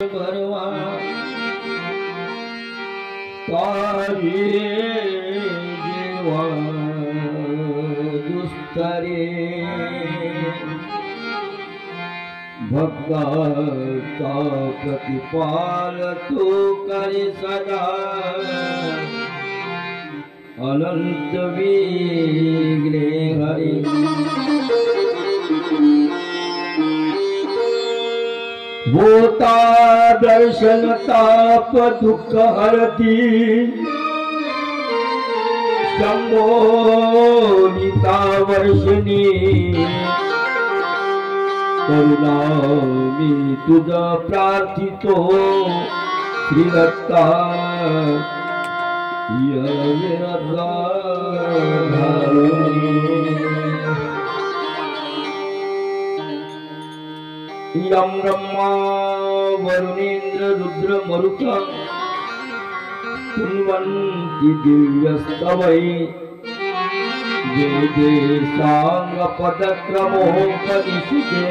भरवा तारी जीवा दुस्तरे भक्ता का प्रतिपाल तू करे सदा अनंत विघ्ने हरि होता दर्शन ताप दुख हरती शंभो नीता वर्षिणी करुणा मी तुझ प्रार्थितो श्रीदत्ता यम ब्रह्मा वरुणेन्द्र रुद्र मरुता कुर्वन्ति दिव्यस्तवै वेदे सांग पदक्रमोपनिषदे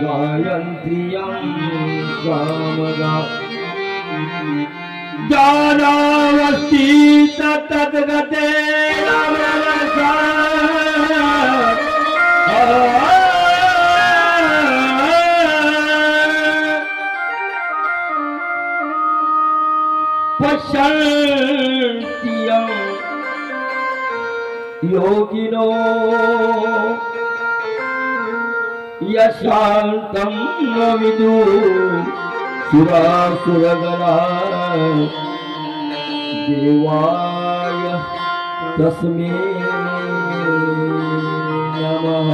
गायन्ति यं सामगा जानावस्ति तद्गते नमसा पश्यन्ति योगिनो यशान्तं विदु सुरासुरगणा देवाय तस्मै नमः।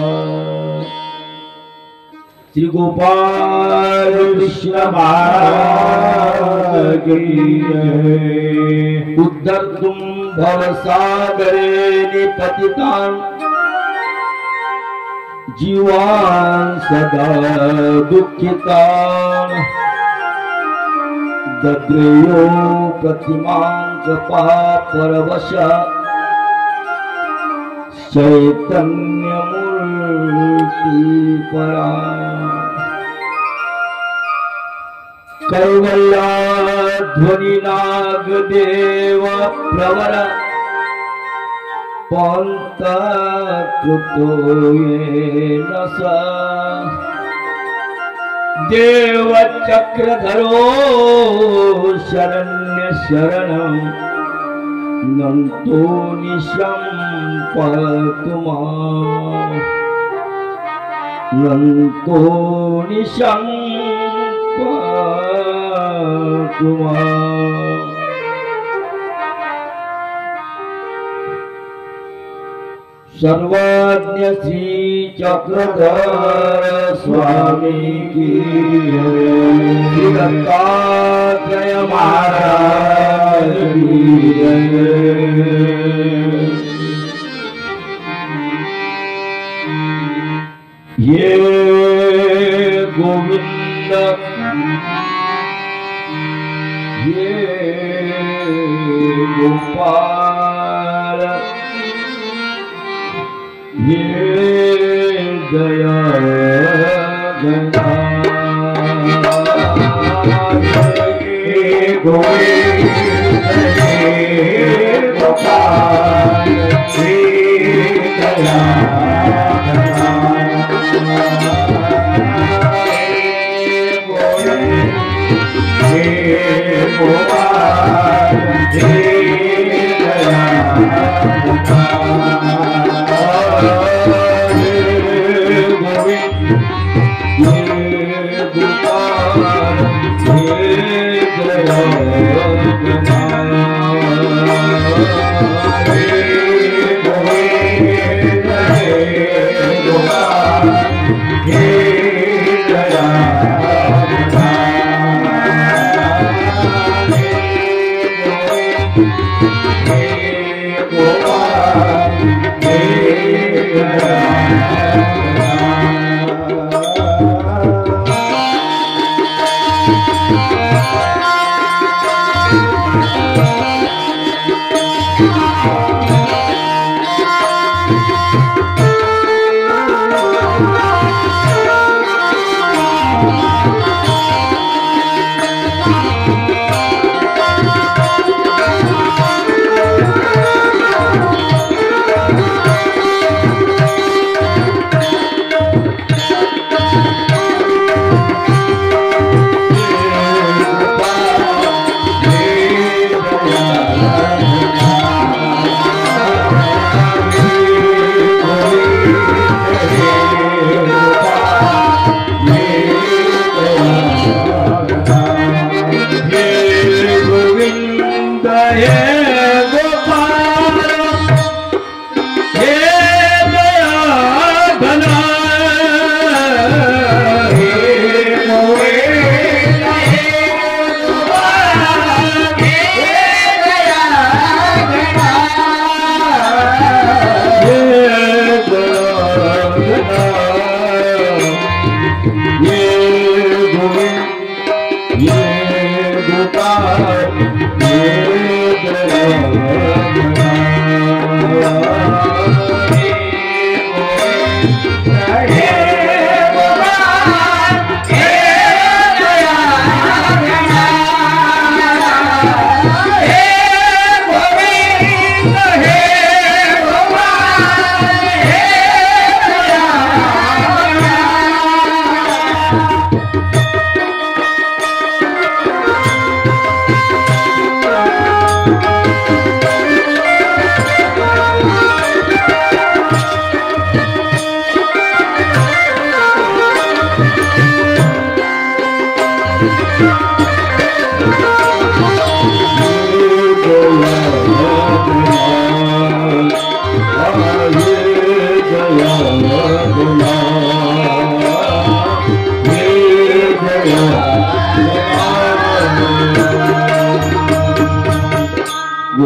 श्री गोपाल कृष्ण महाराज उद्धर्तुं भवसागरे निपतितान् जीवान् सदा दुःखितान् दद्रेयो प्रतिमां कृपापरवश चैतन्यमूर्ति परा कैवल्याध्वनि नागदेव प्रवर पंतकृतो येन स देवचक्रधरो शरण्य शरणं नन्तो निशं पातु मां नन्तो निशं पातु मां। सर्वज्ञ श्री चक्रधर स्वामी की श्री दत्तात्रेय महाराज की ये गोविंद ये गोपाल ये दया गंगा ये गोविंद ये गोपाल ये दया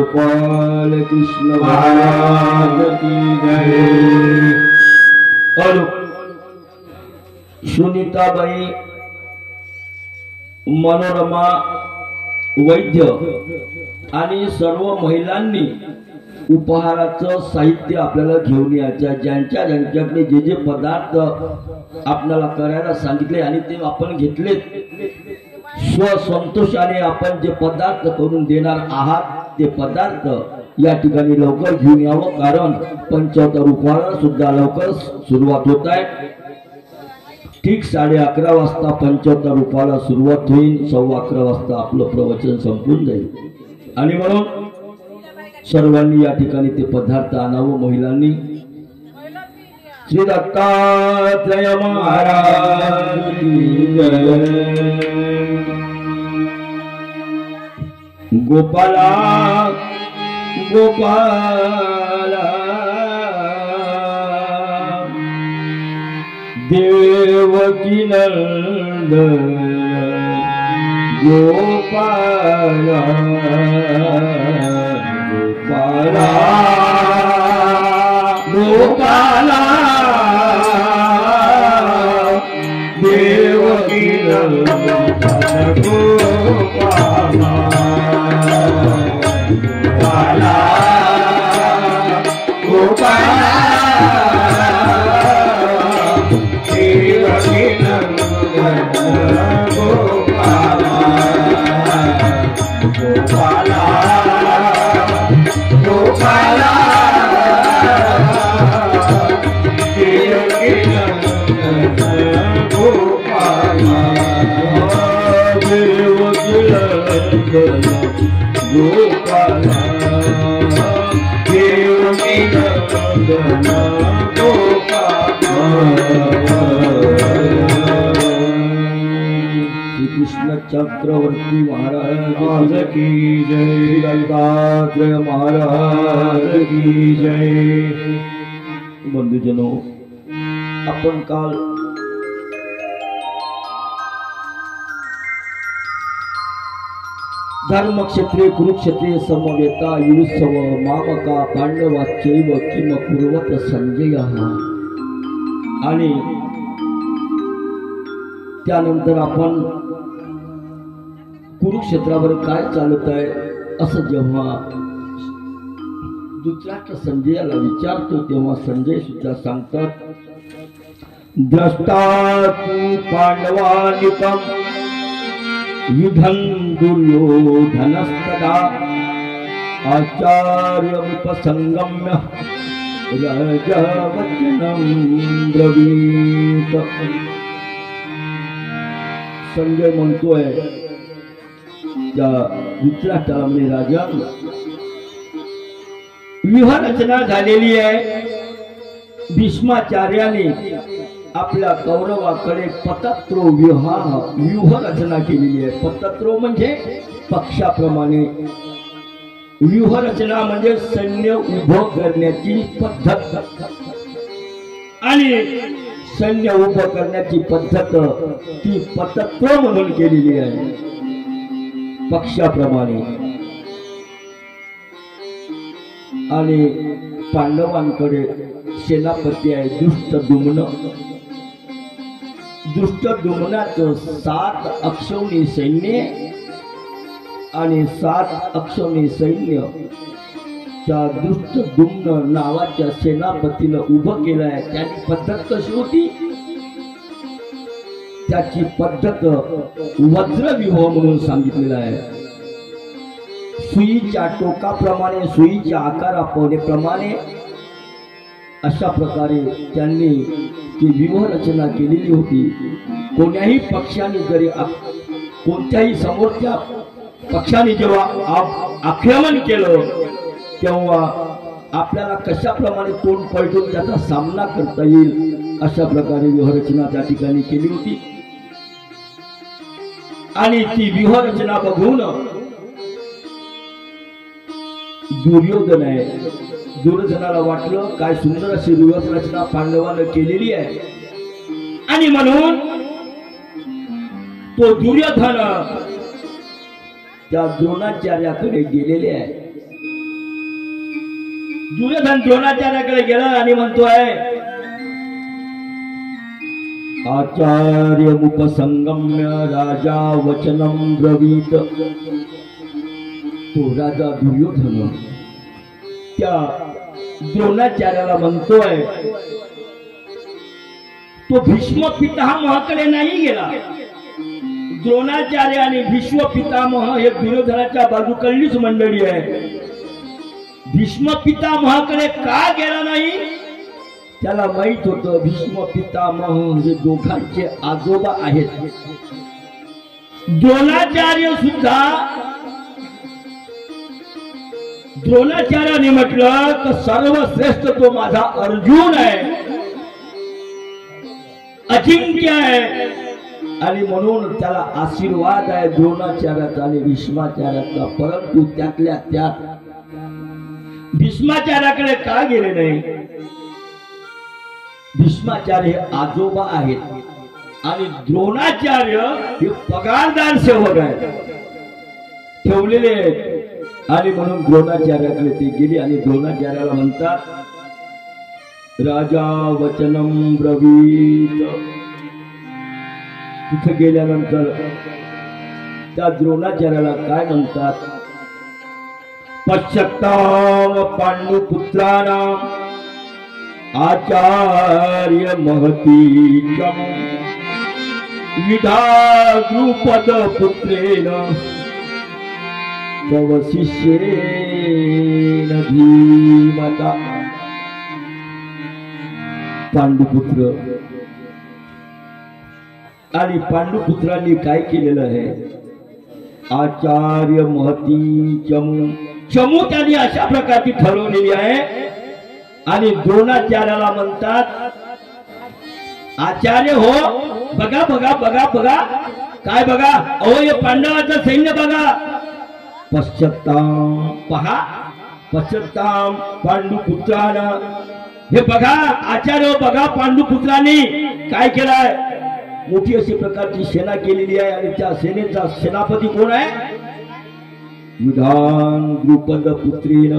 गोपाल कृष्ण महाराज की जय। और सुनीताबाई मनोरमा वैद्य आणि सर्व महिलांनी उपहाराचं साहित्य आपल्याला घेऊन यायचं। ज्यांच्या ज्यांच्याकडे जे जे पदार्थ आपल्याला करायला सांगितले आणि ते आपण घेतले, स्वसंतोषाने आपण जे पदार्थ करून देणार आहात ते पदार्थ या ठिकाणी लवकर घेऊन यावं, कारण 75 उपहार सुद्धा लवकर सुरुवात होत आहे। ठीक 11:30 वाजता 75 रूपाला सुरुवात होईल, 11:15 वाजता आपलं प्रवचन संपून जाईल। आणि म्हणून सर्वांनी या ठिकाणी ते पदार्थ आणावं महिलांनी। श्री दत्तात्रय महाराज की जय। गोपाला गोपाला देवकी नंदन गोपाला गोपाला गोपाला देवकी नंदन गोपाला गोपाला गोपाला कृष्ण चक्रवर्ती महाराज की जय। दत्तात्रय महाराज की जय। बंधुजनो, आपण काल धर्मक्षेत्रे कुरुक्षेत्रे समवेता युत्सव मामका पांडवाचैव किम कुर्वत संजयः, आणि त्यानंतर आपण कुरुक्षेत्रावर काय चालत आहे असं जेव्हा धृतराष्ट्र संजयाला विचारतो तेव्हा संजय सुद्धा सांगतात, द्रष्टा तू पांडवानिकम युधं दुर्योधनस्तदा आचार्यमुपसंगम्य राजवचनं ब्रवीत। संजय म्हणतोय त्या धृतराष्ट्राला, म्हणजे राजा, व्यूहरचना झालेली आहे। भीष्माचार्याने आपल्या कौरवाकडे पतत्रो व्यूह रचना केलेली आहे। पतत्रो म्हणजे पक्षाप्रमाणे, व्यूह रचना म्हणजे सैन्य उभं करण्याची पद्धत, आणि सैन्य उभं करण्याची पद्धत ती पतत्रो म्हणून केलेली आहे, पक्षाप्रमाणे। आणि पांडवांकडे सेनापती आहे दृष्टद्युम्न। दृष्टद्युम्नाचं 7 अक्षौणी सैन्य आणि 7 अक्षौणी सैन्य त्या दृष्टद्युम्न नावाच्या सेनापतीला उभं केलं आहे। त्याची पद्धत कशी होती? त्याची पद्धत वज्रव्यूह म्हणून सांगितलेलं आहे। सुईच्या टोकाप्रमाणे, सुईच्या आकाराप्रमाणे अशा प्रकारे त्यांनी ती व्यूह रचना केलेली होती। कोण्याही पक्षाने जरी कोणत्याही समोरच्या पक्षाने जेव्हा आक्रमण केलं तेव्हा आपल्याला कशाप्रमाणे तोंड पलटून त्याचा सामना करता येईल अशा प्रकारे व्यूहरचना त्या ठिकाणी केली होती। आणि ती व्यूहरचना बघून दुर्योधन आहे, दुर्योधनाला वाटलं काय सुंदर अशी व्यूहरचना पांडवानं केलेली आहे, आणि म्हणून तो दुर्योधन त्या द्रोणाचार्याकडे गेलेले आहे दुर्योधन द्रोणाचार्याकडे गेला आणि म्हणतोय, आचार्यमुपसंगम्य राजा वचनम ब्रवीत. तो राजा दुर्योधन त्या द्रोणाचार्याला म्हणतोय, तो भीष्म पितामहाकडे नाही गेला. द्रोणाचार्य आणि भीष्म पितामह हे दुर्योधनाच्या बाजूकडलीच मंडळी आहे. भीष्म पितामहाकडे का गेला नाही? त्याला माहित होतं भीष्म पितामह हे दोघांचे आजोबा आहेत. द्रोणाचार्य सुद्धा द्रोणाचार्याने म्हटलं तर सर्वश्रेष्ठ तो माझा अर्जुन आहे, अजिंक्य आहे, आणि म्हणून त्याला आशीर्वाद आहे द्रोणाचार्याचा आणि भीष्माचार्याचा. परंतु त्यातल्या त्यात भीष्माचार्याकडे का गेले नाही? भीष्माचार्य हे आजोबा आहेत आणि द्रोणाचार्य हे पगारदार सेवक आहेत, ठेवलेले आहेत. आणि म्हणून द्रोणाचार्याकडे ते गेले आणि द्रोणाचार्याला म्हणतात, राजा वचनम ब्रवीत. तिथे गेल्यानंतर त्या द्रोणाचार्याला काय म्हणतात, पश्चात्ताम पांडुपुत्राणां आचार्य महती चम विधा द्रुपद पुत्रेण तव शिष्येन धीमता. पांडुपुत्र आणि पांडुपुत्रांनी काय केलेलं आहे? आचार्य महती चमू. चमू त्यांनी अशा प्रकारची ठरवलेली आहे. आणि द्रोणाचार्याला म्हणतात, आचार्य हो, बघा बघा बघा बघा. काय बघा? अहो हे पांडवाचं सैन्य बघा. पश्चात्ताम पहा, पश्चात्ताम पांडुपुत्रांना. हे बघा आचार्य, बघा पांडुपुत्रांनी काय केलंय. मोठी अशी प्रकारची सेना केलेली आहे आणि त्या सेनेचा सेनापती कोण आहे? विधान द्रुपद पुत्रेन.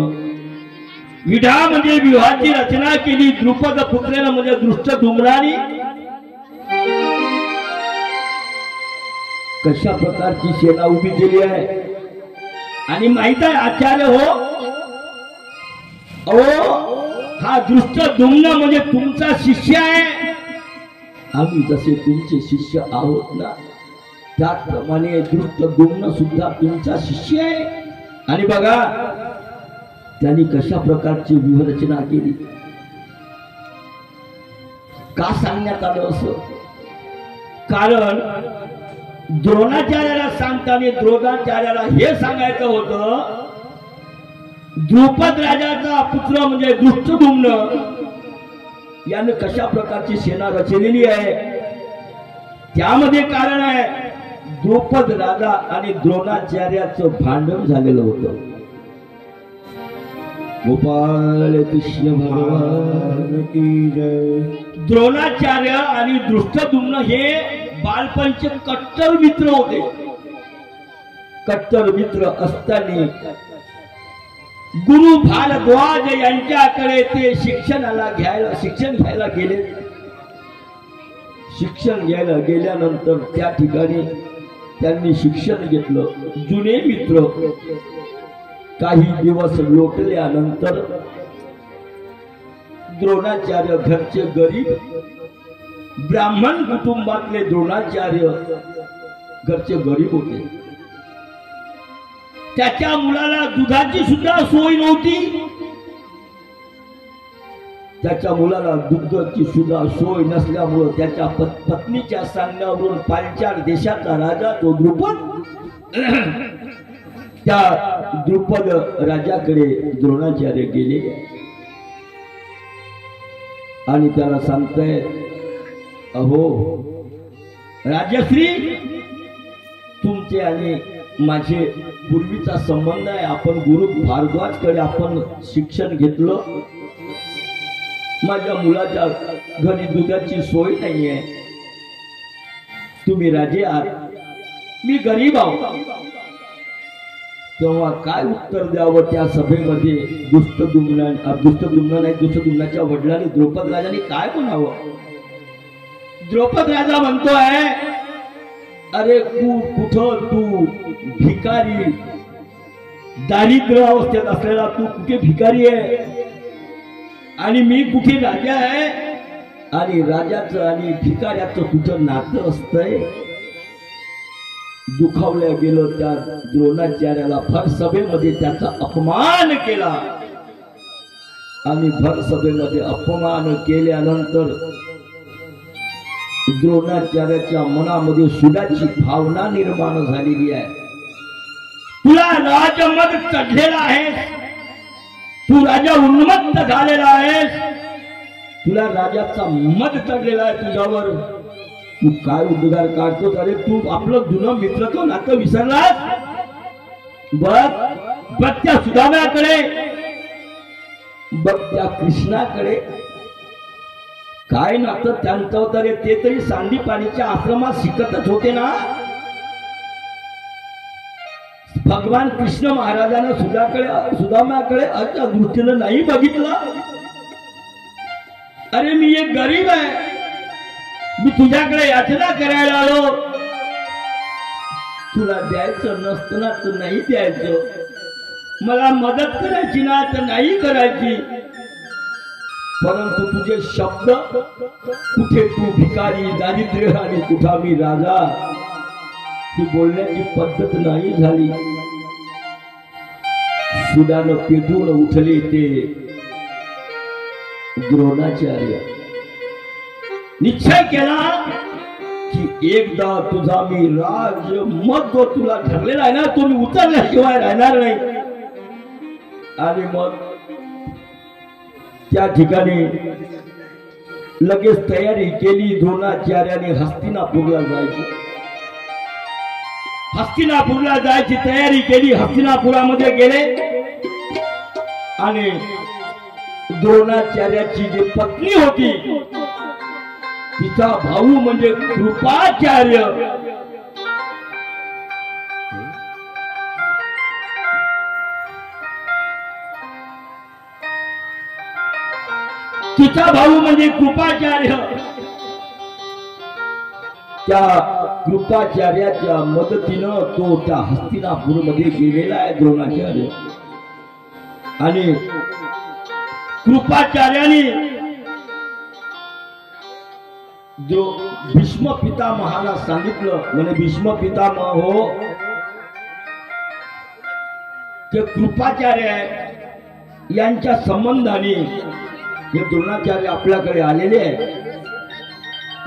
विधा म्हणजे विवाहाची रचना केली. द्रुपद पुत्रेन म्हणजे दृष्टद्युम्नानी. कशा प्रकारची सेना उभी केली आहे. आणि माहित आहे आचार्य हो, अहो हा दृष्टद्युम्न म्हणजे तुमचा शिष्य आहे. आम्ही जसे तुमचे शिष्य आहोत ना, त्याप्रमाणे दृष्टद्युम्न सुद्धा तुमचा शिष्य आहे. आणि बघा त्यांनी कशा प्रकारची व्यूहरचना केली. का सांगण्यात आलं असं? कारण द्रोणाचार्याला सांगताना द्रोणाचार्याला हे सांगायचं होतं, द्रुपद राजाचा पुत्र म्हणजे दृष्टद्युम्न याने कशा प्रकारची सेना रचलेली आहे. त्यामध्ये कारण आहे द्रुपद राजा आणि द्रोणाचार्याचं भांडण झालेलं होतं. गोपाल कृष्ण भगवान की जय. द्रोणाचार्य आणि दृष्टद्युम्न हे बालपणचे कट्टर मित्र होते. कट्टर मित्र असताना गुरु भारद्वाज यांच्याकडे ते शिक्षण घ्यायला गेले. शिक्षण घ्यायला गेल्यानंतर त्या ठिकाणी त्यांनी शिक्षण घेतलं. जुने मित्र. काही दिवस लोटल्यानंतर द्रोणाचार्य घरचे गरीब ब्राह्मण कुटुंबातले द्रोणाचार्य घरचे गरीब होते. त्याच्या मुलाला दुधाची सुद्धा सोय नव्हती. त्याच्या मुलाला दुधाची सुद्धा सोय नसल्यामुळे त्याच्या पत्नीच्या सांगण्यावरून पांचाल देशाचा राजा तो द्रुपद, त्या द्रुपद राजाकडे द्रोणाचार्य गेले आणि त्याला सांगताय, अहो राजश्री, तुमचे आणि माझे पूर्वीचा संबंध आहे. आपण गुरु भारद्वाजकडे आपण शिक्षण घेतलं. माझ्या मुलाच्या घरी दुधाची सोय नाहीये. तुम्ही राजे आहात, मी गरीब आहो. तेव्हा काय उत्तर द्यावं त्या सभेमध्ये? दुष्टदुम्नाच्या वडिलांनी द्रौपद राजाने काय म्हणावं? द्रौपद राजा म्हणतोय, अरे कुठं तू भिकारी, दारिद्र्य अवस्थेत असलेला तू कुठे भिकारी आहे आणि मी कुठे राजा आहे? आणि राजाचं आणि भिकाऱ्याचं कुठं नातं असतंय? दुखावल्या गेलं त्या द्रोणाचार्याला. भर सभेमध्ये त्याचा अपमान केला आणि भर सभेमध्ये अपमान केल्यानंतर द्रोणाचार्याच्या मनामध्ये सुडाची भावना निर्माण झालेली आहे. तुला राजमद चढलेला आहेस, तू राजा उन्मत्त झालेला आहेस, तुला राजाचा मद चढलेला आहे तुझ्यावर. तू काय उद्गार काढतोस? अरे तू आपलं जुनं मित्रत्व नातं विसरलास? बघ त्या सुदाम्याकडे, बघ त्या कृष्णाकडे, काय नातं त्यांचं? तर ते तरी सांदीपानीच्या आश्रमात शिकतच होते ना. भगवान कृष्ण महाराजांना सुदाम्याकडे अशा दृष्टीनं नाही बघितलं. अरे मी एक गरीब आहे, मी तुझ्याकडे याचना करायला आलो, तुला द्यायचं नसतं ना तर नाही द्यायचं, मला मदत करायची ना तर नाही करायची. परंतु तुझे शब्द, कुठे तू भिकारी, दारिद्र्य आणि कुठा मी राजा, ही बोलण्याची पद्धत नाही झाली. सुदानं पेटून उठले ते द्रोणाचार्य. निश्चय केला की एकदा तुझा मी राज मग जो तुला ठरलेला आहे ना तो मी उतरल्याशिवाय राहणार नाही. आणि मग त्या ठिकाणी लगेच तयारी केली द्रोणाचार्याने. हस्तिनापूरला जायची तयारी केली. हस्तिनापुरामध्ये गेले आणि द्रोणाचार्याची जी पत्नी होती तिचा भाऊ म्हणजे कृपाचार्य, तिचा भाऊ म्हणजे कृपाचार्य, त्या कृपाचार्याच्या मदतीनं तो त्या हस्तिनापूरमध्ये गेलेला आहे द्रोणाचार्य. आणि कृपाचार्याने जो भीष्म पितामहाला सांगितलं, म्हणे भीष्म पितामह हो, ते कृपाचार्य आहे, यांच्या संबंधाने हे द्रोणाचार्य आपल्याकडे आलेले आहे.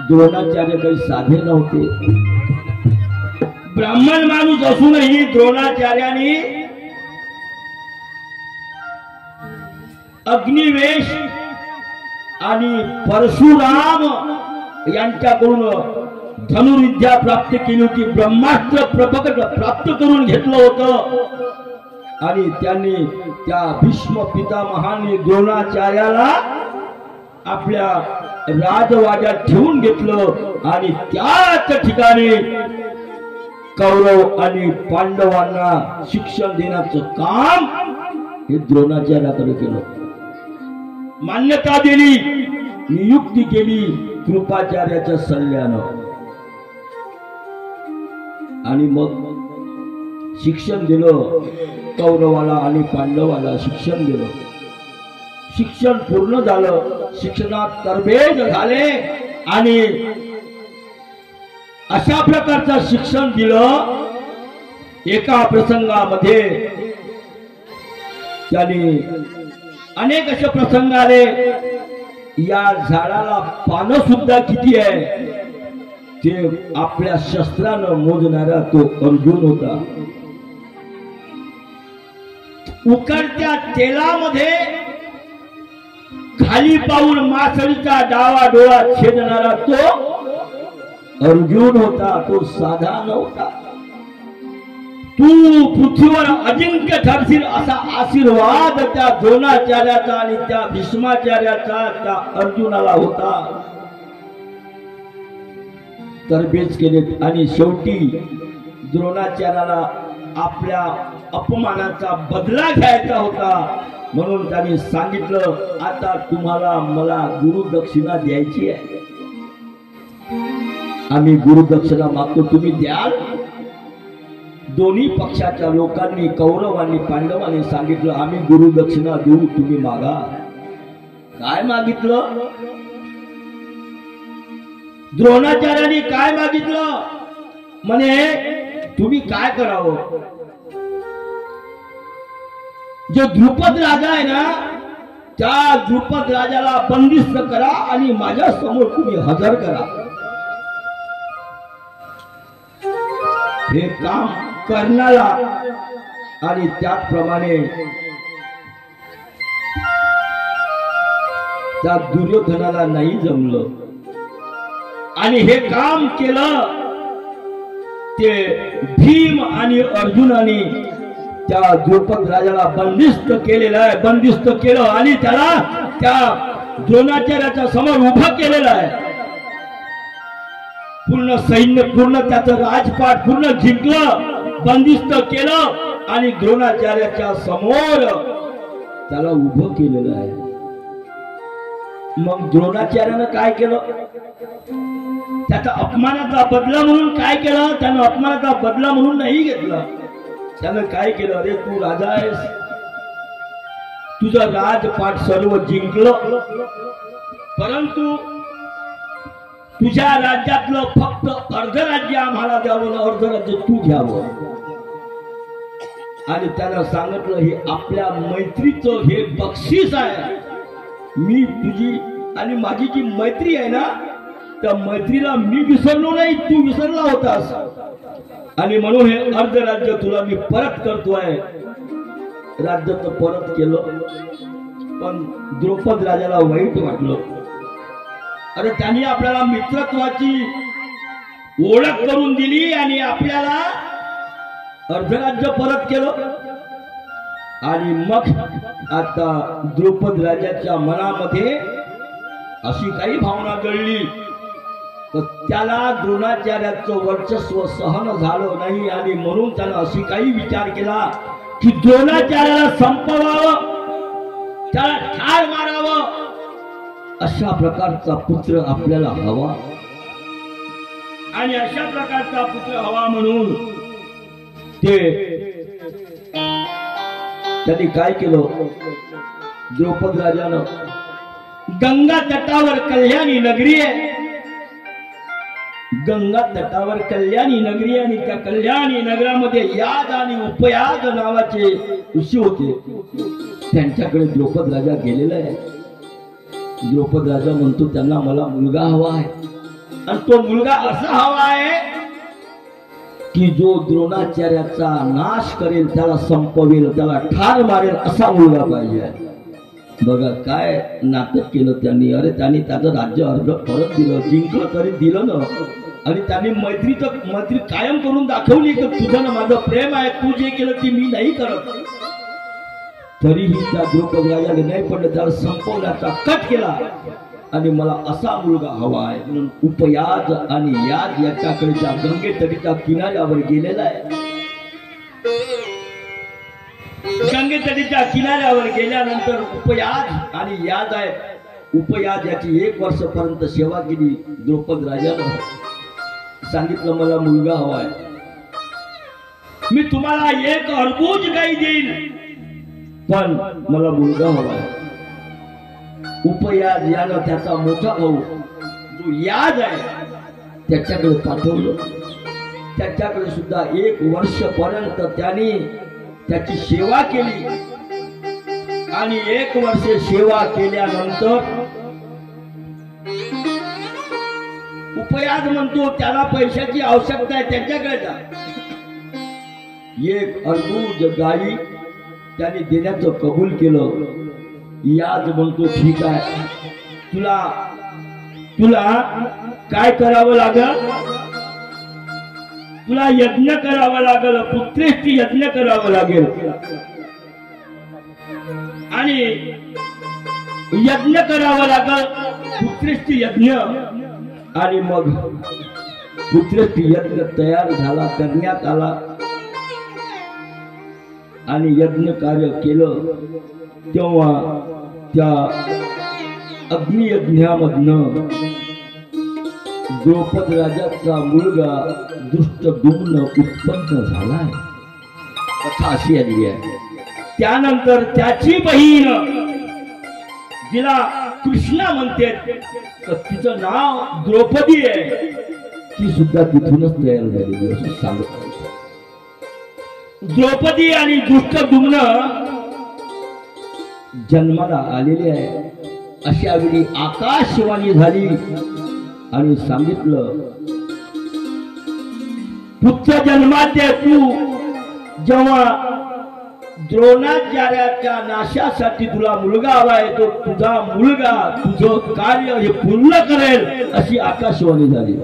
द्रोणाचार्य काही साधे नव्हते. ब्राह्मण माणूस असूनही द्रोणाचार्याने अग्निवेश आणि परशुराम यांच्याकडून धनुर्विद्या प्राप्त केली होती. ब्रह्मास्त्र प्राप्त करून घेतलं होतं. आणि त्यांनी त्या भीष्म पितामहाने द्रोणाचार्याला आपल्या राजवाड्यात ठेवून घेतलं आणि त्याच ठिकाणी कौरव आणि पांडवांना शिक्षण देण्याचं काम हे द्रोणाचार्याकडे केलं. मान्यता दिली, नियुक्ती केली कृपाचार्याच्या सल्ल्यानं. आणि मग शिक्षण दिलं कौरवाला आणि पांडवाला शिक्षण दिलं. शिक्षण पूर्ण झालं. शिक्षणात तरबेज झाले आणि अशा प्रकारचं शिक्षण दिलं. एका प्रसंगामध्ये त्यांनी अनेक असे प्रसंग आले. या झाडाला पानं सुद्धा किती आहे ते आपल्या शस्त्रानं मोजणारा तो अर्जुन होता. उकळत्या तेलामध्ये खाली पाऊल मासळीचा डावा डोळा छेदणारा तो अर्जुन होता. तो साधा नव्हता. तू पृथ्वीवर अजिंक्य ठरशील असा आशीर्वाद त्या द्रोणाचार्याचा आणि त्या भीष्माचार्याचा त्या अर्जुनाला होता. तरबेज केले आणि शेवटी द्रोणाचार्याला आपल्या अपमानाचा बदला घ्यायचा होता. म्हणून त्यांनी सांगितलं, आता तुम्हाला मला गुरुदक्षिणा द्यायची आहे. आम्ही गुरुदक्षिणा मागतो, तुम्ही द्याल. दोन्ही पक्षाच्या लोकांनी, कौरवांनी पांडवांनी सांगितलं, आम्ही गुरुदक्षिणा देऊ, तुम्ही मागा. काय मागितलं? द्रोणाचार्यांनी काय मागितलं? म्हणे तुम्ही काय करावं, जो द्रुपद राजा आहे ना, त्या द्रुपद राजाला बंदिस्त करा आणि माझ्या समोर तुम्ही हजर करा. हे काम करणारा आणि त्याप्रमाणे त्या दुर्योधनाला नाही जमलं आणि हे काम केलं ते भीम आणि अर्जुनाने त्या द्रुपद राजाला बंदिस्त केलेलं आहे. बंदिस्त केलं आणि त्याला त्या द्रोणाचार्याच्या समोर उभं केलेलं आहे. पूर्ण सैन्य, पूर्ण त्याचं राजपाट पूर्ण जिंकलं, बंदिस्त केलं आणि द्रोणाचार्याच्या समोर त्याला उभं केलेलं आहे. मग द्रोणाचार्यानं काय केलं? त्याचा अपमानाचा बदला म्हणून काय केलं? त्यानं अपमानाचा बदला म्हणून नाही घेतला. त्यानं काय केलं? अरे तू राजा आहेस, तुझं राजपाट सर्व जिंकलं, परंतु तुझ्या राज्यातलं फक्त अर्ध राज्य आम्हाला द्यावं, अर्ध राज्य तू घ्यावं. आणि त्यानं सांगितलं, हे आपल्या मैत्रीचं हे बक्षीस आहे. मी तुझी आणि माझी जी मैत्री आहे ना, त्या मैत्रीला मी विसरलो नाही, तू विसरला होतास. आणि म्हणून हे अर्ध राज्य तुला मी परत करतोय. राज्य तर परत केलं, पण द्रुपद राजाला वाईट वाटलं. अरे त्यांनी आपल्याला मित्रत्वाची ओळख करून दिली आणि आपल्याला अर्धराज्य परत केलं. आणि मग आता द्रुपद राजाच्या मनामध्ये अशी काही भावना जळली, तर त्याला द्रोणाचार्याचं वर्चस्व सहन झालं नाही. आणि म्हणून त्यानं अशी काही विचार केला की द्रोणाचार्याला संपवावं, त्याला ठार मारावं. अशा प्रकारचा पुत्र आपल्याला हवा आणि अशा प्रकारचा पुत्र हवा म्हणून त्यांनी काय केलं? द्रुपद राजानं गंगा तटावर कल्याणी नगरी आहे, गंगा तटावर कल्याणी नगरी, आणि त्या कल्याणी नगरामध्ये याद आणि उपयाद नावाचे ऋषी होते. त्यांच्याकडे द्रुपद राजा गेलेला आहे. द्रुपद राजा म्हणतो त्यांना मला मुलगा हवा आहे, आणि तो मुलगा असा हवा आहे की जो द्रोणाचार्याचा नाश करेल, त्याला संपवेल, त्याला ठार मारेल, असा मुलगा पाहिजे. बघा काय नाटक केलं त्यांनी. अरे त्यांनी त्याचं राज्य अर्ध परत दिलं, जिंकलं तरी दिलं ना. आणि त्यांनी मैत्री कायम करून दाखवली की तुझं ना माझं प्रेम आहे, तू जे केलं ते मी नाही करत. तरीही त्या द्रुपद राजाने नाही पडलं, त्याला संपवण्याचा कट केला. आणि मला असा मुलगा हवा आहे म्हणून उपयाज आणि याद याच्याकडे त्या गंगेतटीच्या किनाऱ्यावर गेलेला आहे. गंगेतटीच्या किनाऱ्यावर गेल्यानंतर उपयाज आणि याद आहे. उपयाज याची 1 वर्षपर्यंत सेवा केली. द्रुपद राजानं सांगितलं मला मुलगा हवा आहे, मी तुम्हाला 1 अर्बूज गाई देईल, पण मला मुलगा हवा आहे. उपयाज यानं त्याचा मोठा भाऊ जो याद आहे त्याच्याकडे पाठवलं. त्याच्याकडे सुद्धा 1 वर्षपर्यंत त्यांनी त्याची सेवा केली. आणि 1 वर्ष सेवा केल्यानंतर उपयाज म्हणतो त्याला पैशाची आवश्यकता आहे, त्याच्याकडे जा. 1 अर्बूज गाई त्याने देण्याचं कबूल केलं. याद म्हणतो ठीक आहे, तुला काय करावं लागल? तुला यज्ञ करावा लागेल, पुत्रेष्ठी यज्ञ करावं लागेल. आणि यज्ञ करावा लागेल, पुत्रेष्ठी यज्ञ. आणि मग पुत्रेष्ठी यज्ञ तयार झाला, करण्यात आला. आणि यज्ञ कार्य केलं तेव्हा त्या अग्नियज्ञामधनं द्रौपद राजाचा मुलगा दृष्टद्युम्न उत्पन्न झालाय, कथा अशी आली आहे। त्यानंतर त्याची बहीण जिला कृष्णा म्हणते तर तिचं नाव द्रौपदी आहे, ती सुद्धा तिथूनच तयार झालेली असं सांगत। द्रौपदी आणि दृष्टद्युम्न जन्माला आलेले आहे। अशा वेळी आकाशवाणी झाली आणि सांगितलं, पुत्र जन्मात तू जेव्हा द्रोणाचार्याच्या नाशासाठी तुला मुलगा आलाय, तो तुझा मुलगा तुझं कार्य हे पूर्ण करेल अशी आकाशवाणी झाली।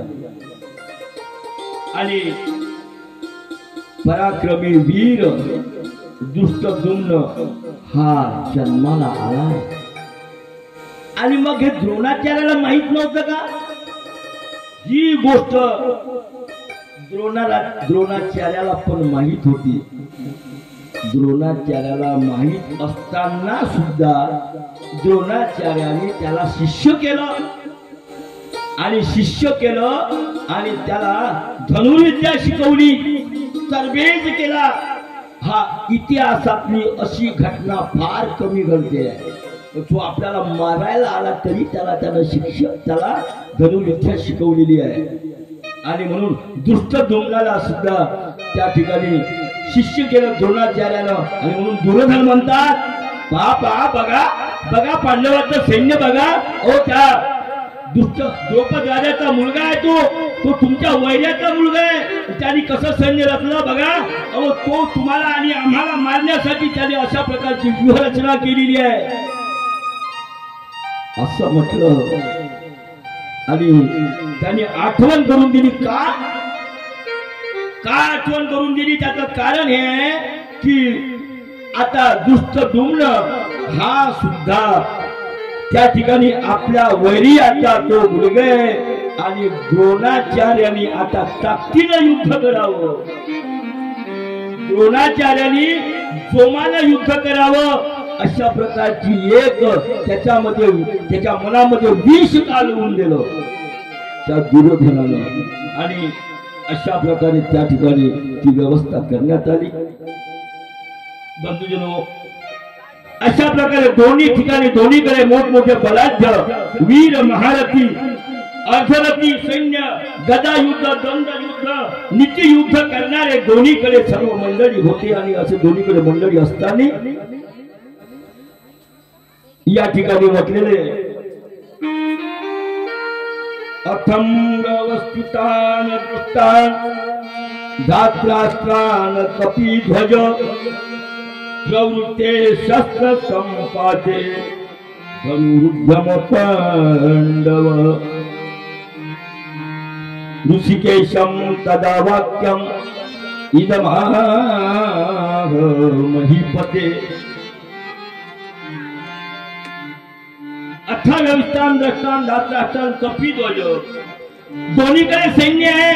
आणि पराक्रमी वीर दृष्टद्युम्न हा जन्माला आलाय। आणि मग हे द्रोणाचार्याला माहित नव्हतं का? ही गोष्ट द्रोणाचार्याला पण माहित होती। द्रोणाचार्याला माहित असताना सुद्धा द्रोणाचार्याने त्याला शिष्य केलं आणि त्याला धनुर्विद्या शिकवली, तरबेज केला। हा इतिहासातली अशी घटना फार कमी घडते आहे। तो आपल्याला मारायला आला तरी त्याला धनुर्विद्या शिकवलेली आहे। आणि म्हणून दृष्टद्युम्नाला सुद्धा त्या ठिकाणी शिष्य केलं द्रोणाचार्यानं। आणि म्हणून दुर्योधन म्हणतात, बघा पांडवाचं सैन्य बघा, त्या द्रौपद राजाचा मुलगा आहे, तो तुमच्या वैर्याचा मुलगा आहे, त्यांनी कसं सैन्य रचलं बघा। तो तुम्हाला आणि आम्हाला मारण्यासाठी त्याने अशा प्रकारची व्यूहरचना केलेली आहे असं म्हटलं। आणि त्याने आठवण करून दिली। का आठवण करून दिली? त्याचं कारण हे की आता दृष्टद्युम्न हा सुद्धा त्या ठिकाणी आपल्या वैर्याचा तो मुलगा आहे आणि द्रोणाचार्यांनी आता ताकदीनं युद्ध करावं, द्रोणाचार्यांनी जोमानं युद्ध करावं अशा प्रकारची एक त्याच्या मनामध्ये विष घालवून दिलं त्या दुर्योधनानं। आणि अशा प्रकारे त्या ठिकाणी ती व्यवस्था करण्यात आली। बंधुजनो, अशा प्रकारे दोन्ही ठिकाणी दोन्हीकडे मोठमोठे बलाढ्य वीर महारथी अर्धरथी सैन्य, गदा युद्ध, दंड युद्ध, नित्य युद्ध करणारे दोन्हीकडे सर्व मंडळी होते। आणि असे दोन्हीकडे मंडळी असताना या ठिकाणी म्हटलेले अथंगवस्थितान दृष्टान धात्रास्त्रान कपिध्वज प्रवृत्ते शस्त्र संपाते धनुरुद्यम पांडव ऋषिकेशम तदा वाक्यम इदमाह महीपते। अथाव्यवस्थान द्रष्टान धात्रास्त्रान कपिध्वज, दोन्हीकडे सैन्य आहे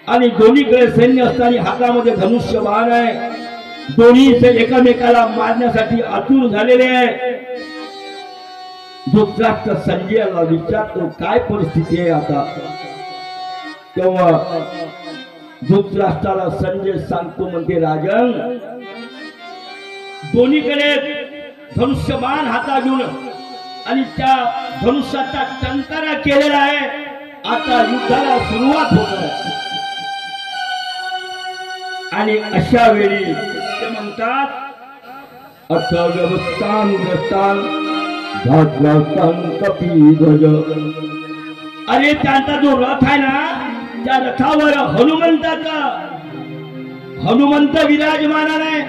आणि दोन्हीकडे सैन्य असताना हातामध्ये धनुष्य बाण आहे। दोन्ही से एकमेकाला मारण्यासाठी आतुर झालेले आहे। धृतराष्ट्र संजयाला विचारतो काय परिस्थिती आहे आता। तेव्हा धृतराष्ट्राला संजय सांगतो, म्हणते राजन, दोन्हीकडे धनुष्यबाण हातात घेऊन आणि त्या धनुष्याचा टंकारा केलेला आहे। आता युद्धाला सुरुवात होत आहे। आणि अशा वेळी ते म्हणतात अथव्यवस्थान द्रष्टान धात्रास्त्रान कपिध्वज। अरे त्यांचा जो रथ आहे ना, त्या रथावर हनुमंत विराजमान आहे।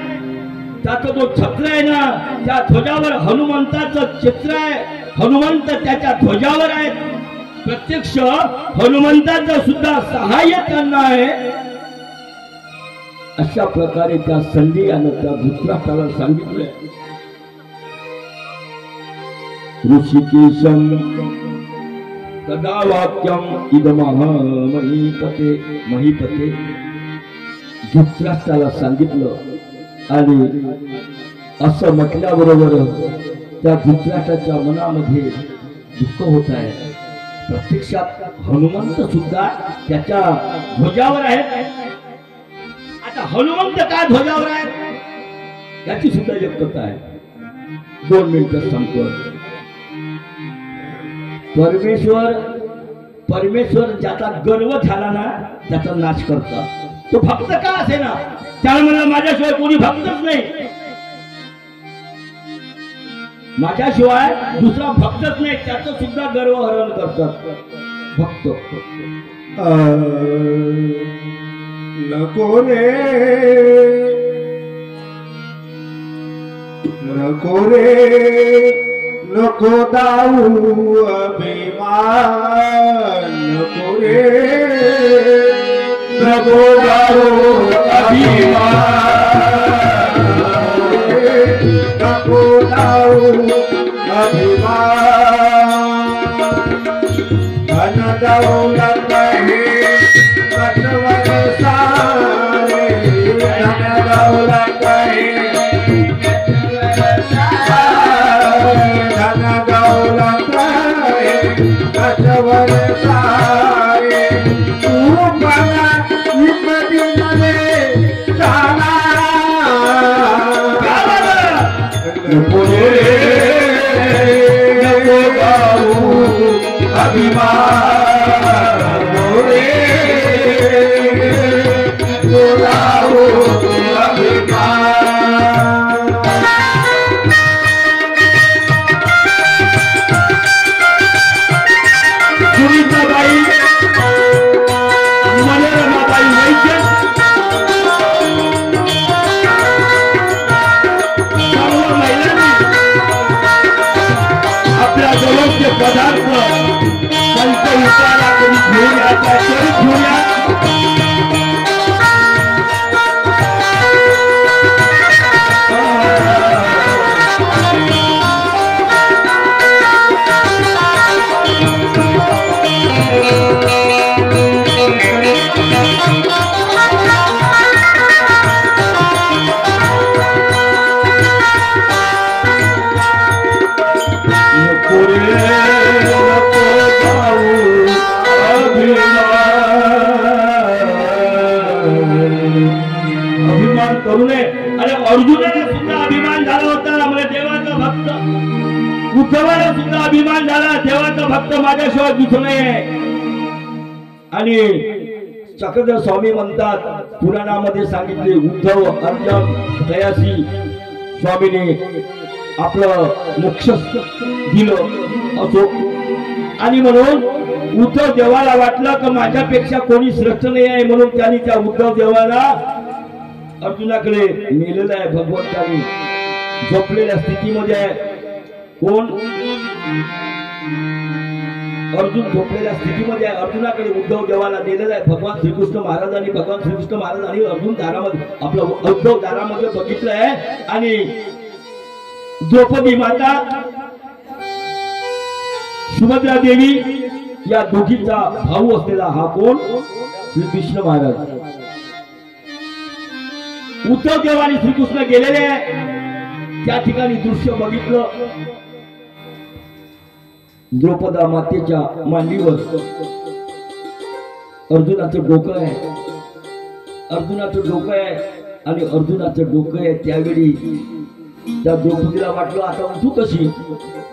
त्याचा जो छत्र आहे ना, त्या ध्वजावर हनुमंताचं चित्र आहे। हनुमंत त्याच्या ध्वजावर आहे। प्रत्यक्ष हनुमंताचं सुद्धा सहाय्य त्यांना आहे। अशा प्रकारे त्या संजयानं त्या धृतराष्ट्राला सांगितलं, ऋषिकेशम तदा वाक्यम इदमः महीपते। धृतराष्ट्राला सांगितलं आणि असं म्हटल्याबरोबर त्या धृतराष्ट्राच्या मनामध्ये दुःख होत आहे. प्रत्यक्षात हनुमंत सुद्धा त्याच्या ध्वजावर आहेत. आता हनुमंत का ध्वजावर आहेत याची सुद्धा एक कथा आहे. 2 मिनिटं सांगतो. परमेश्वर ज्याचा गर्व झाला ना त्याचा नाश करतात. तो भक्त का असे ना त्याला म्हणा माझ्याशिवाय कोणी भक्तच नाही, माझ्याशिवाय दुसरा भक्तच नाही, त्याचं सुद्धा गर्व हरण करतात भक्त. नको रे नको रे नको दाऊ अभिमान, नको रे नको दाऊ अभिमान, नको दाऊ अभिमान. धन दौलत है कटवर सारे, धन दौलत है धन दौलत है कटवर सारे. तू बना इमदिने जाना नको रे नको दाऊ अभिमान, नको रे नको दाऊ अभिमान. सुनीताबाई मनोरमाबाई वैद्य सर्व महिलांनी आपल्या जवळचे पदार्थ संत उतारा करून घेऊन याच्या चरित घेऊया. अभिमान करू नये. अरे अर्जुनाला सुद्धा अभिमान झाला होता म्हणजे देवाचा भक्त. उद्धवाला सुद्धा अभिमान झाला देवाचा भक्त माझ्याशिवाय दुसरं नाही. आणि चक्रधर स्वामी म्हणतात पुराणामध्ये सांगितले उद्धव अर्जुन दयासी स्वामीने आपलं मोक्ष दिलं असो. आणि म्हणून उद्धव देवाला वाटलं की माझ्यापेक्षा कोणी श्रेष्ठ नाही आहे म्हणून त्यांनी त्या उद्धव देवाला अर्जुनाकडे नेलेलं आहे. भगवंतानी झोपलेल्या स्थितीमध्ये कोण अर्जुन झोपलेल्या स्थितीमध्ये अर्जुनाकडे उद्धव देवाला नेलेला आहे. भगवान श्रीकृष्ण महाराजांनी अर्जुन दारामध्ये आपलं उद्धव दारामध्ये बघितलं आहे. आणि द्रौपदी माता सुभद्रा देवी या दोघींचा भाऊ असलेला हा कोण श्रीकृष्ण महाराज. उद्धव देव आणि श्रीकृष्ण गेलेले त्या ठिकाणी दृश्य बघितलं. द्रौपदा मातेच्या मांडीवर अर्जुनाचं डोकं आहे. आणि अर्जुनाचं डोकं आहे. त्यावेळी त्या द्रौपदीला वाटलं आता उठू कशी.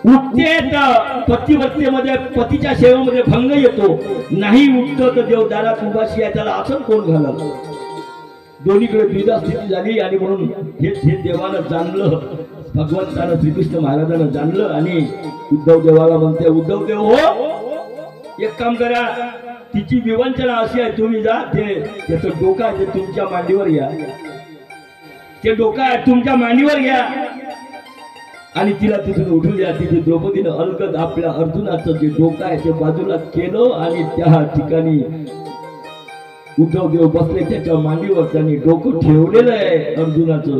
उठते तर पतिव्रतेमध्ये पतीच्या सेवेमध्ये भंग येतो, नाही उठतं तर देवदारात उभाशी आहे त्याला आसन कोण घालत. दोन्हीकडे द्विधा स्थिती झाली. आणि म्हणून हे देवानं जाणलं, भगवंतानं श्रीकृष्ण महाराजांना जाणलं. आणि उद्धव देवाला म्हणते उद्धव देव हो एक काम करा, तिची विवंचना अशी आहे तुम्ही जा त्याचं डोकं आहे ते तुमच्या मांडीवर घ्या, ते डोकं आहे तुमच्या मांडीवर घ्या आणि तिला तिथून उठून द्या. तिथे द्रौपदीनं अलगद आपल्या अर्जुनाचं जे डोकं आहे ते बाजूला केलं आणि त्या ठिकाणी उद्धव देव बसले त्याच्या मांडीवर. त्यांनी डोकं ठेवलेलं आहे अर्जुनाचं.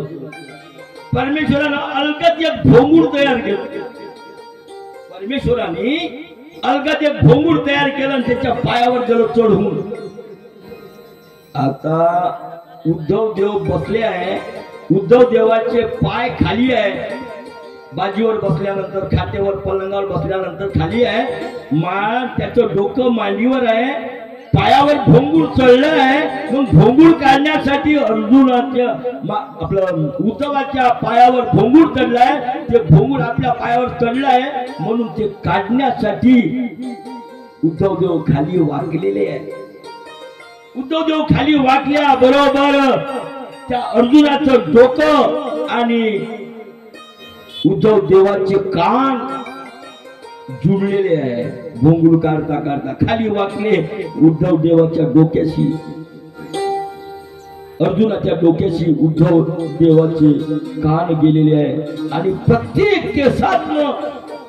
परमेश्वरानं अलगद एक भोंगूळ तयार केलं. परमेश्वराने अलगद एक भोंगूळ तयार केलं आणि त्याच्या पायावर गेलो चढवून. आता उद्धव देव बसले आहे उद्धव देवाचे पाय खाली आहे, बाजीवर बसल्यानंतर, खात्यावर पलंगावर बसल्यानंतर खाली आहे, त्याचं डोकं मांडीवर आहे, पायावर भोंगूळ चढलं आहे. मग भोंगूळ काढण्यासाठी अर्जुनाच्या आपलं उद्धवाच्या पायावर भोंगूळ चढलाय, ते भोंगूळ आपल्या पायावर चढलंय म्हणून ते काढण्यासाठी उद्धवदेव खाली वाकलेले आहे. उद्धवदेव खाली वाकल्या बरोबर त्या अर्जुनाचं डोकं आणि उद्धव देवाचे कान जुळलेले आहे. भोंगूळ काढता काढता खाली वाकले उद्धव देवाच्या डोक्याशी, अर्जुनाच्या डोक्याशी उद्धव देवाचे कान गेलेले आहे आणि प्रत्येक केसातनं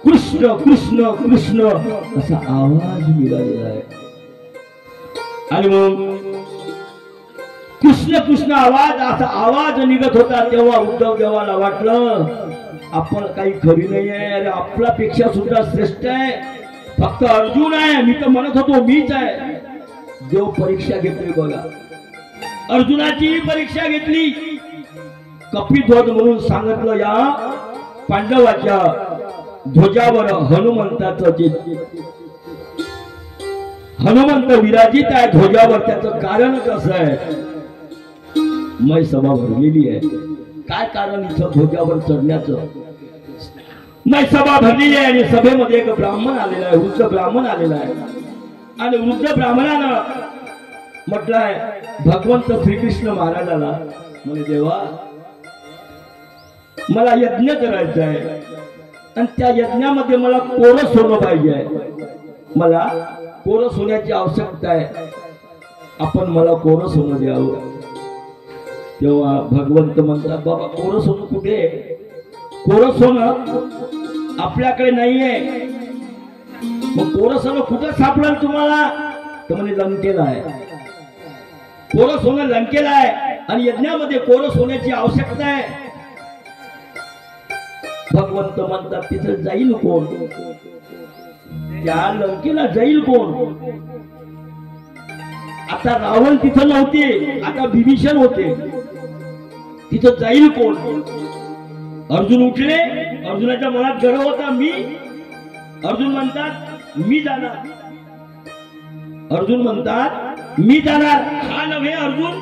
कृष्ण कृष्ण कृष्ण असा आवाज निघालेला आहे. आणि मग कृष्ण कृष्ण आवाज असा आवाज निघत होता तेव्हा उद्धव देवाला वाटलं आपण काही खरी नाही आहे, अरे आपल्यापेक्षा सुद्धा श्रेष्ठ आहे, फक्त अर्जुन आहे. मी तर म्हणत होतो मीच आहे. देव परीक्षा घेतली बघा, अर्जुनाची परीक्षा घेतली. कपिध्वज म्हणून सांगितलं या पांडवाच्या ध्वजावर हनुमंताचं जे हनुमंत विराजित आहे ध्वजावर, त्याचं कारण कसं आहे, मै सभा भरलेली आहे. काय कारण इथं ध्वजावर चढण्याचं? मै सभा भरलेली आहे आणि सभेमध्ये एक ब्राह्मण आलेला आहे, वृद्ध ब्राह्मण आलेला आहे. आणि वृद्ध ब्राह्मणानं म्हटलंय भगवंत श्रीकृष्ण महाराजाला, म्हणजे देवा मला यज्ञ करायचा आहे आणि त्या यज्ञामध्ये मला कोरस होणं पाहिजे, मला कोरस होण्याची आवश्यकता आहे, आपण मला कोरस होणं द्यावं. तेव्हा भगवंत म्हणतात बाबा कोरस होणं कुठे? कोरस होणं आपल्याकडे नाहीये. मग कोरस होणं कुठं सापडेल तुम्हाला? तर म्हणजे लंकेला आहे. कोरस होणं लंकेला आहे आणि यज्ञामध्ये कोरस होण्याची आवश्यकता आहे. भगवंत म्हणतात तिथं जाईल कोण? त्या लंकेला जाईल कोण? आता रावण तिथं नव्हते, आता विभीषण होते. तिथं जाईल कोण? अर्जुन उठले, अर्जुनाच्या मनात गर्व होता मी. अर्जुन म्हणतात मी जाणार. अर्जुन म्हणतात मी जाणार. हा नव्हे अर्जुन,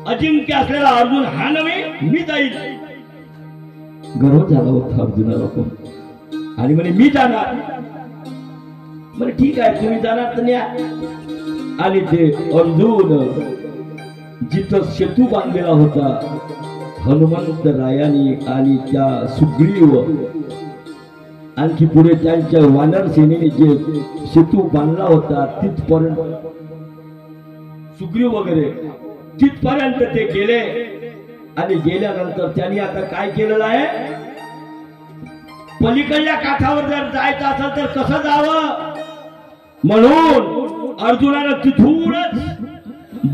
अजिंक्य असलेला अर्जुन हा नव्हे, मी जाईल. गर्व झाला होता अर्जुनाला पण आणि म्हणे मी जाणार. म्हणे ठीक आहे तुम्ही जाणार तर न्या. आणि ते अर्जुन जिथं सेतू बांधलेला होता हनुमंत रायानी आणि त्या सुग्रीव आणखी पुढे त्यांच्या वानर सेनेने जे सेतू बांधला होता तिथपर्यंत सुग्रीव वगैरे तिथपर्यंत ते गेले. आणि गेल्यानंतर त्यांनी आता काय केलेलं आहे, पलीकडल्या काठावर जर जायचं असेल तर कसं जावं म्हणून अर्जुनानं तिथूनच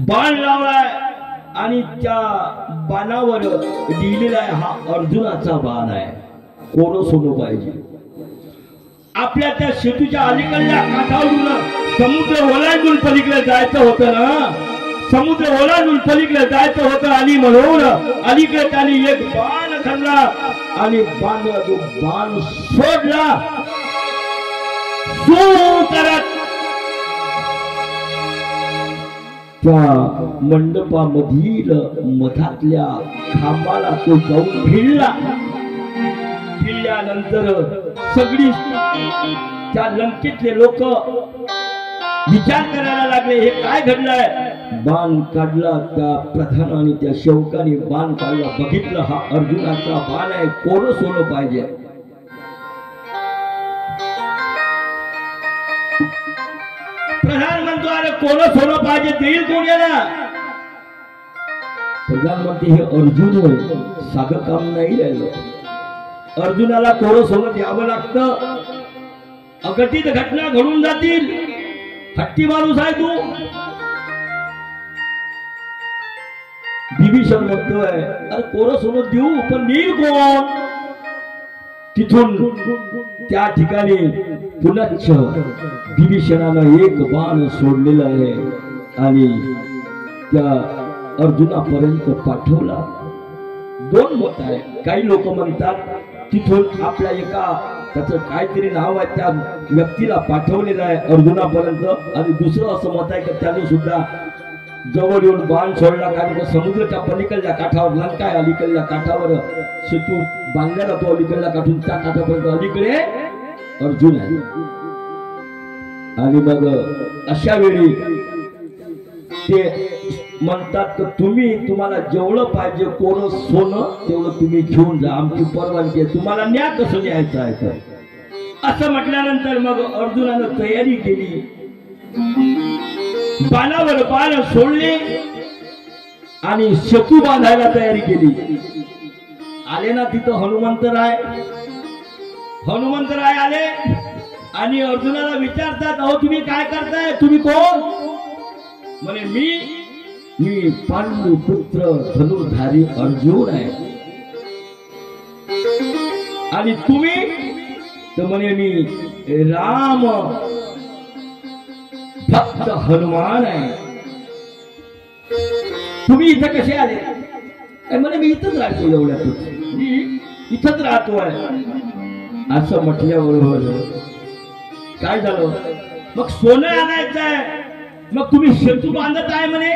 बाण लावलाय आणि त्या बाणावर लिहिलेला आहे हा अर्जुनाचा बाण आहे. कोरस होणं पाहिजे. आपल्या त्या सेतूच्या अलीकडल्या काठावरून समुद्र ओलांडून पलीकडे जायचं होतं ना, समुद्र ओलांडून पलीकडे जायचं होतं आणि म्हणून अलीकडे त्यांनी एक बाण खाल्ला आणि जो बाण सोडला करत त्या मंडपामधील मधातल्या खांबाला तो जाऊन भिडला. भिडल्यानंतर सगळी त्या लंकेतले लोक विचार करायला लागले हे काय घडलंय. बाण काढला त्या प्रधानाने, त्या सेवकाने बाण काढला. बघितलं हा अर्जुनाचा बाण आहे, कोरस होणं पाहिजे. प्रधान म्हणतो अरे कोरस होणं पाहिजे, देईल कोण याला? प्रधान म्हणते हे अर्जुन साधं काम नाही राहिलं, अर्जुनाला कोरस होणं द्यावं लागतं. अघटित घटना घडून जातील. हट्टी माणूस आहे तू. विभीषण म्हणतोय अरे कोरस होणं देऊ पण देईल कोण? तिथून त्या ठिकाणी पुनच्च विभीषणानं एक बाण सोडलेला आहे आणि त्या अर्जुनापर्यंत पाठवला. दोन मत आहे. काही लोक म्हणतात तिथून आपल्या एका त्याचं काहीतरी नाव आहे त्या व्यक्तीला पाठवलेलं आहे अर्जुनापर्यंत, आणि दुसरं असं मत आहे की त्याने सुद्धा जवळ येऊन बाण सोडला, कारण की समुद्राच्या पलीकडल्या काठावर लंका आहे, अलीकडल्या काठावर सेतू बांधला जातो, अलीकडल्या काठून त्या काठापर्यंत अलीकडे अर्जुन आहे. आणि मग अशा वेळी ते म्हणतात की तुम्हाला जेवढं पाहिजे कोरं सोनं तेवढं तुम्ही घेऊन जा, आमची परवानगी आहे, तुम्हाला न्या कसं न्यायचं आहे तर. असं म्हटल्यानंतर मग अर्जुनानं तयारी केली, बाणावर बाण सोडले आणि सेतू बांधायला तयारी केली. आले ना तिथं हनुमंतराय आले आणि अर्जुनाला विचारतात, अहो तुम्ही काय करताय, तुम्ही कोण? म्हणे मी पांडू पुत्र धनुर्धारी अर्जुन आहे. आणि तुम्ही? तर म्हणे मी राम भक्त हनुमान आहे. तुम्ही इथं कसे आले? म्हणे मी इथंच राहतो, एवढ्यातच मी इथंच राहतोय. असं म्हटल्याबरोबर काय झालं, मग सोनं आणायचंय, मग तुम्ही सेतू बांधत आहे म्हणे.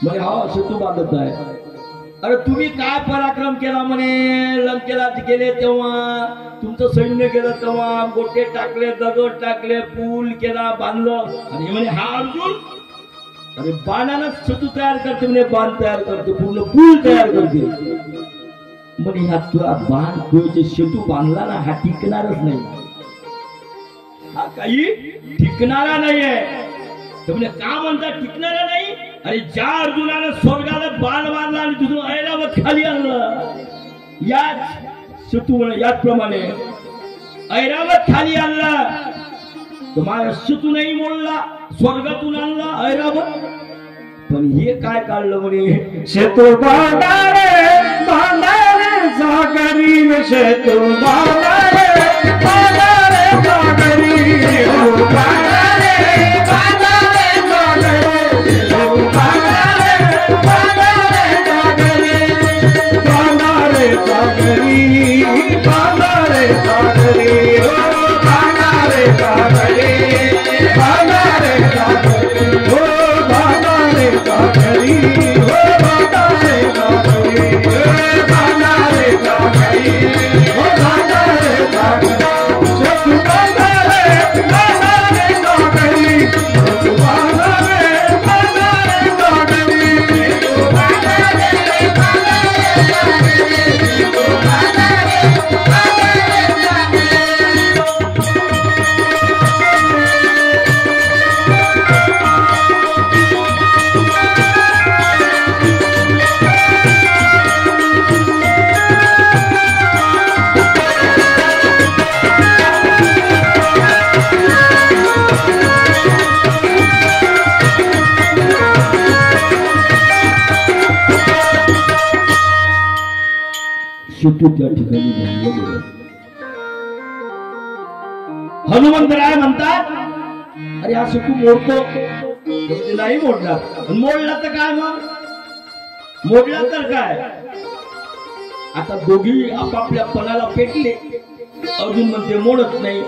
म्हणे हा सेतू बांधत आहे. अरे तुम्ही काय पराक्रम केला म्हणे, लंकेला गेले तेव्हा, तुमचं सैन्य गेलं तेव्हा, गोटे टाकले, दगड टाकले, पूल केला, बांधलं. आणि म्हणे हा अर्जुन, अरे बाणानं सेतू तयार करते म्हणे, बाण तयार करते, पूर्ण पूल तयार करते. म्हणे ह्या तुला बाण तुझे सेतू बांधला ना, हा टिकणारच नाही, हा काही टिकणारा नाहीये. तर म्हणजे का म्हणतात टिकणारा नाही? अरे ज्या अर्जुनानं स्वर्गाला बाण मारला आणि दुसरं ऐरावत खाली आणलं, याच सेतू म्हणे याचप्रमाणे ऐरावत खाली आणला, तर माझ्या सेतू नाही मोडला, स्वर्गातून आणला ऐरावत. पण हे काय काढलं म्हणे, सेतू बांधारे सागरी, सेतू बांधारे सागरी, सेतू त्या ठिकाणी बांधलं गेलं. हनुमंतराय म्हणतात, अरे हा सेतू मोडतो, नाही मोडणार. मोडला तर काय, मग मोडला तर काय? आता दोघी आपापल्या पणाला पेटले. अर्जुन म्हणते मोडत नाही,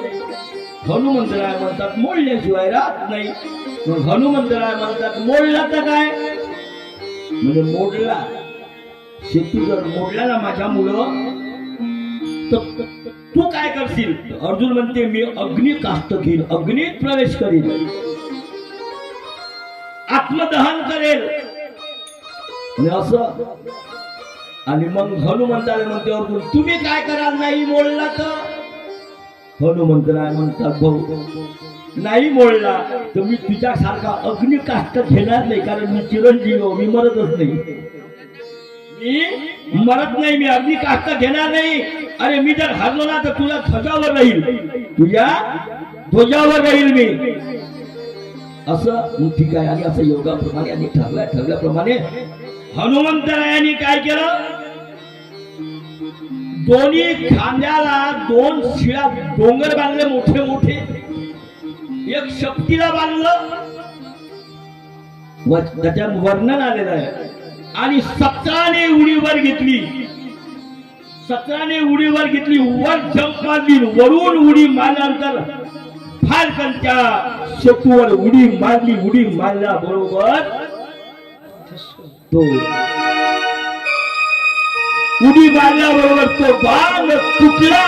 हनुमंतराय म्हणतात मोडल्याशिवाय राहत नाही. मग हनुमंतराय म्हणतात मोडला तर काय? म्हणजे मोडला सेतू जर मोडला ना माझ्या मुलं, तर तू काय करशील? अर्जुन म्हणते मी अग्नी काष्ट घेईल, अग्नीत प्रवेश करील, आत्मदहन करेल. आणि असं. आणि मग हनुमंताला म्हणते अर्जुन तुम्ही काय कराल नाही मोडला तर? हनुमंतराय म्हणतात भाऊ नाही मोडला तर मी तुझ्यासारखा अग्नी काष्ट घेणार नाही, कारण मी चिरंजीव, मी मरतच नाही, मी मरत नाही, मी अग्नी काष्ट घेणार नाही. अरे मी जर हरलो ना तर तुला ध्वजावर राहील, तुझ्या ध्वजावर राहील मी. असं ठीक आहे. आणि असं योगाप्रमाणे आणि ठरल्याप्रमाणे हनुमंतरायांनी काय केलं, दोन्ही खांद्याला दोन शिळा डोंगर बांधले मोठे मोठे, एक शक्तीला बांधलं. त्याच्यात वर्णन आलेलं आहे आणि 17ने उडी वर घेतली. 17ने उडी वर घेतली. वर जंप मारली. वरून उडी मारल्यानंतर फाल्कन त्या शेतूवर उडी मारली. उडी मारल्या बरोबर तो उडी मारल्याबरोबर तो बाण तुटला.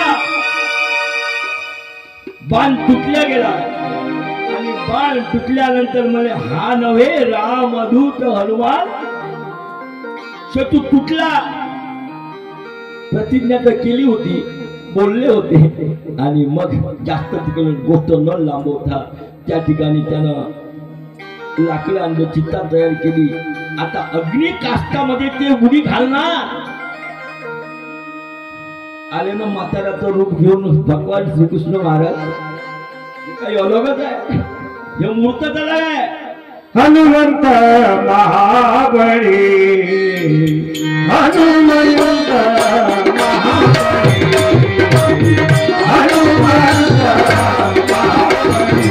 बाण तुटला गेला आणि बाण तुटल्यानंतर म्हणे हा नव्हे रामदूत हनुमान. शेतू तुटला. प्रतिज्ञा तर केली होती, बोलले होते. आणि मग जास्त तिकडे गोष्ट न लांबवता त्या ठिकाणी त्यानं लाकडं आणलं, चित्ता तयार केली. आता अग्नी काष्टामध्ये ते उडी घालणार. आले ना म्हाताऱ्याचं रूप घेऊन भगवान श्रीकृष्ण महाराज. काही अलगच आहे, हे मूर्त त्याला आहे. हनुमंत महाबळी हनुमंत महाबळी हनुमंत महाबळी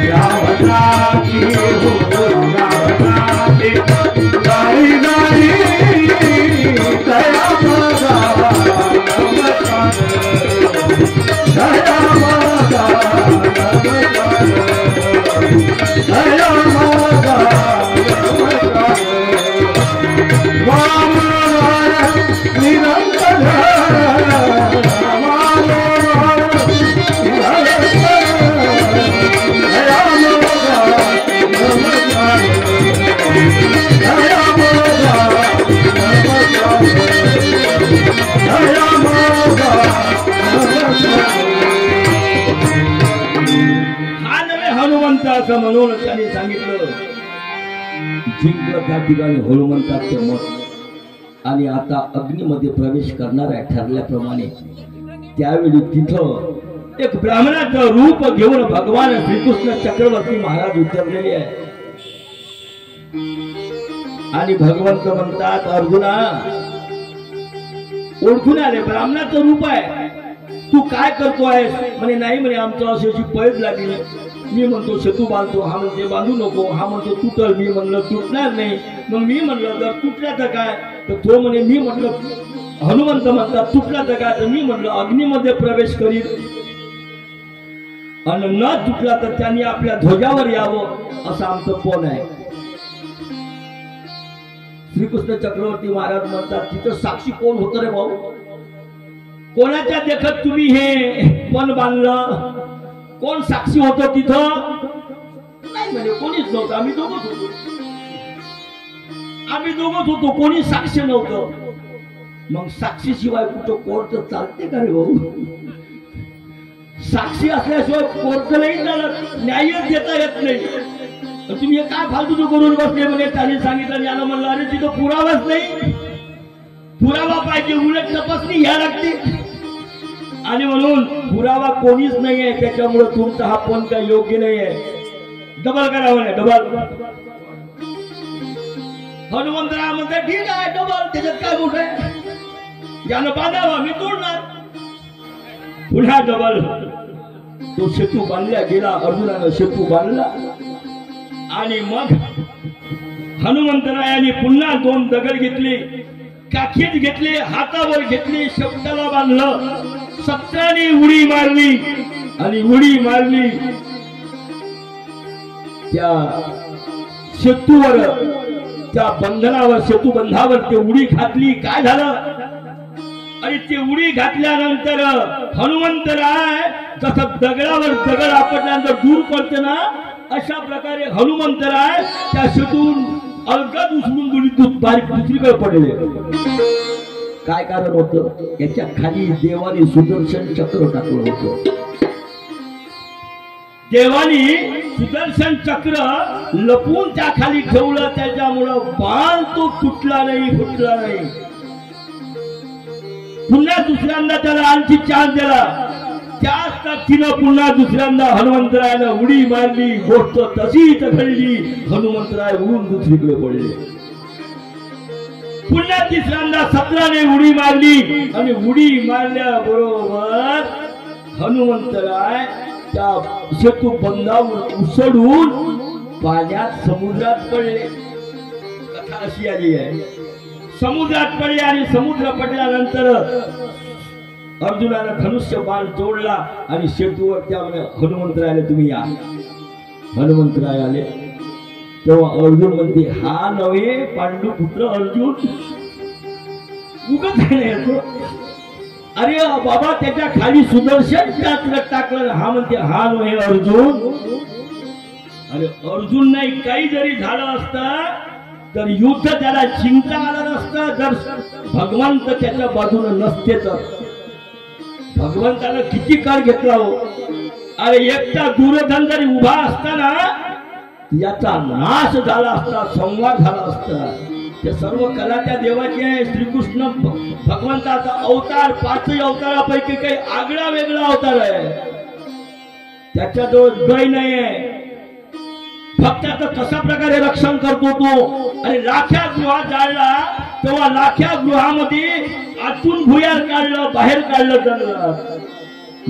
रावणाची हो रावणाची गाडी गाडी दया मागा नमस्कार दया मागा नमस्कार दया मागा नमस्कार वामन निरंतर हनुमंत असं म्हणून त्यांनी सांगितलं. जिंकलं त्या ठिकाणी हनुमंताचं मत. आणि आता अग्नीमध्ये प्रवेश करणार आहे ठरल्याप्रमाणे. त्यावेळी तिथं एक ब्राह्मणाचं रूप घेऊन भगवान श्रीकृष्ण चक्रवर्ती महाराज उतरलेले आहे. आणि भगवंत म्हणतात अर्जुना ओळखून आले, ब्राह्मणाचं रूप आहे, तू काय करतोय. म्हणे नाही म्हणे आमचं अशी अशी पैज लागली. मी म्हणतो सेतू बांधतो. हा म्हणते बांधू नको. हा म्हणतो तुटल. मी म्हणलं तुटणार नाही. मग मी म्हणलं जर तुटल्या तर काय. तर तो म्हणे मी म्हटलं हनुमंत म्हणतात तुटला तर काय. तर मी म्हणलं अग्नीमध्ये प्रवेश करील आणि न तुटला तर त्यांनी आपल्या ध्वजावर यावं असं आमचं पण आहे. श्रीकृष्ण चक्रवर्ती महाराज म्हणतात तिथं साक्षी कोण होतं रे भाऊ. कोणाच्या देखत तुम्ही हे पण बांधलं. कोण साक्षी होतं तिथं. नाही म्हणे कोणीच नव्हतं. आम्ही दोघच होतो. कोणी साक्ष नव्हतं. मग साक्षी शिवाय कुठं कोर्ट चालते का रे भाऊ. साक्षी असल्याशिवाय कोर्ट नाही चालत. न्यायच देता येत नाही. तुम्ही काय फालतू करून बसले म्हणे. त्याने सांगितलं. यानं म्हणलं अरे तिथं पुरावाच नाही. पुरावा पाहिजे. उलट तपासणी घ्या लागते. आणि म्हणून पुरावा कोणीच नाहीये. त्याच्यामुळे तुमचा हा पण काही योग्य नाहीये. डबल करावं नाही. डबल. हनुमंतराव म्हणतात ठीक आहे डबल. त्याच्यात काय मोठं आहे. यानं बांधावा मी तोडणार. पुन्हा डबल. तो सेतू बांधला गेला. अर्जुनानं सेतू बांधला. आणि मग हनुमंतरायाने पुन्हा 2 दगड घेतले. काखीत घेतले. हातावर घेतले. शब्दाला बांधलं. 17ने उडी मारली. आणि उडी मारली त्या सेतूवर, त्या बंधनावर, सेतू बंधावर ते उडी घातली. काय झालं. आणि ते उडी घातल्यानंतर हनुमंतराय जसं दगडावर दगड आपटल्यानंतर दूर पडते ना अशा प्रकारे हनुमंतराय त्या सेतून अलगद उचलून दुसरीकडे पडले. काय कारण होतं. याच्या खाली देवाने सुदर्शन चक्र टाकलं होतं. देवानी सुदर्शन चक्र लपून त्या खाली ठेवलं. त्याच्यामुळं बाण तो तुटला नाही, फुटला नाही. पुन्हा दुसऱ्यांदा त्याला आणखी चान्स दिला. त्याच ताकदीनं पुन्हा दुसऱ्यांदा हनुमंतरायानं उडी मारली. गोष्ट तशीच घडली. हनुमंतराय उडून दुसरीकडे पडले. पुन्हा तिसऱ्यांदा 17ने उडी मारली. आणि उडी मारल्याबरोबर हनुमंतराय त्या सेतू बंधावर उसळून पाण्यात समुद्रात पडले. कथा अशी आली आहे, समुद्रात पडले आणि समुद्र पडल्यानंतर अर्जुनानं धनुष्य बाण जोडला आणि शेतूवर त्यामुळे हनुमंतरायाला तुम्ही या. हनुमंतराय आले तेव्हा अर्जुन म्हणते हा नव्हे पांडुपुत्र अर्जुन उगत आहे ना. अरे बाबा त्याच्या खाली सुदर्शन टाकलं. हा म्हणते हा नव्हे अर्जुन. अरे अर्जुन नाही, काही जरी झालं असतं तर युद्ध त्याला जिंकता आलं नसतं जर भगवंत त्याच्या बाजूने नसते तर. भगवंतानं किती काळ घेतला हो. अरे एकटा दुर्योधन जरी उभा असताना याचा नाश झाला असता, संवाद झाला असता. ते सर्व कला त्या देवाची आहे. श्रीकृष्ण भगवंताचा अवतार 5 अवतारापैकी काही आगळा वेगळा अवतार आहे. त्याच्याजवळ गय नाही आहे. भक्ताचं कशा प्रकारे रक्षण करतो तो. आणि लाख्या गृहात जाळला तेव्हा लाख्या गृहामध्ये आतून भुयार काढलं, बाहेर काढलं जंगलात.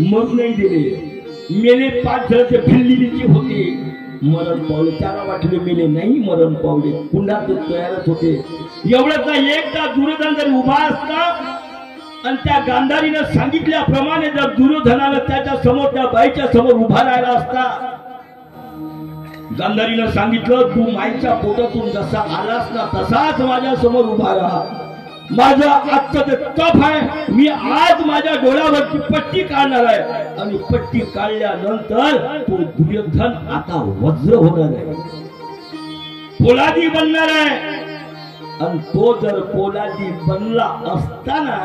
मग नाही दिले. मेले 5 जण ते भिल्लीचे होते, मरण पावले. त्याला वाटले मेले नाही, मरण पावले. पुन्हा ते तयारच होते. एवढंच एकदा दुर्योधन जरी उभा असता आणि त्या गांधारीनं सांगितल्याप्रमाणे जर दुर्योधनानं त्याच्या समोर त्या बाईच्या समोर उभा राहिला असता. गांधारीनं सांगितलं तू माईच्या पोटातून जसा आलास ना तसाच माझ्या समोर उभा राहा. माझं आजचं ते तप आहे. मी आज माझ्या डोळ्यावरची पट्टी काढणार आहे आणि पट्टी काढल्यानंतर तो दुर्योधन आता वज्र होणार आहे, पोलादी बनणार आहे. आणि तो जर पोलादी बनला असताना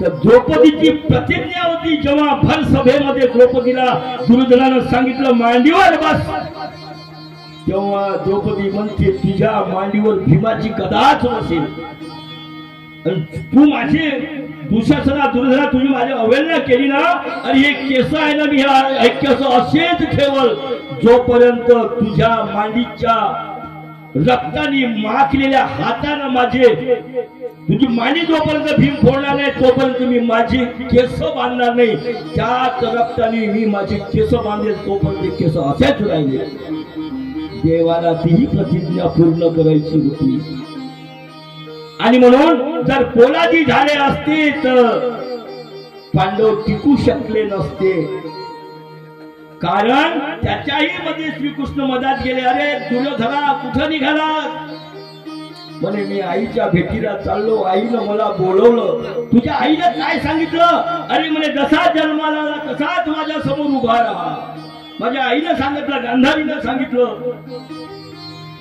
तर द्रौपदीची प्रतिज्ञा होती. जेव्हा भर सभेमध्ये द्रौपदीला दुर्योधनानं सांगितलं मांडीवर बस, तेव्हा द्रौपदी म्हणते तुझ्या मांडीवर भीमाची गदाच नसेल. तू माझे दुःशासना दुर्योधना तुझी माझी अवहेलना केली ना. आणि हे केस आहे ना, मी हे केस असेच ठेवल जोपर्यंत तुझ्या मांडीच्या रक्ताने माखलेल्या हातानं माझे तुझी मांडी जोपर्यंत भीम फोडणार नाही तोपर्यंत मी माझे केस बांधणार नाही. त्याच रक्ताने मी माझे केस बांधेल तोपर्यंत केस असेच राहिले. देवाला तीही प्रतिज्ञा पूर्ण करायची होती. आणि म्हणून जर पोलादी झाले असते तर पांडव टिकू शकले नसते. कारण त्याच्याही मध्ये श्रीकृष्ण मधात गेले. अरे दुर्योधना कुठं निघाला. म्हणे मी आईच्या भेटीला चाललो, आईनं मला बोलवलं. तुझ्या आईनं काय सांगितलं. अरे म्हणे जसा जन्माला आला तसाच माझ्या समोर उभा राहा. माझ्या आईनं सांगितलं, गांधारीनं सांगितलं.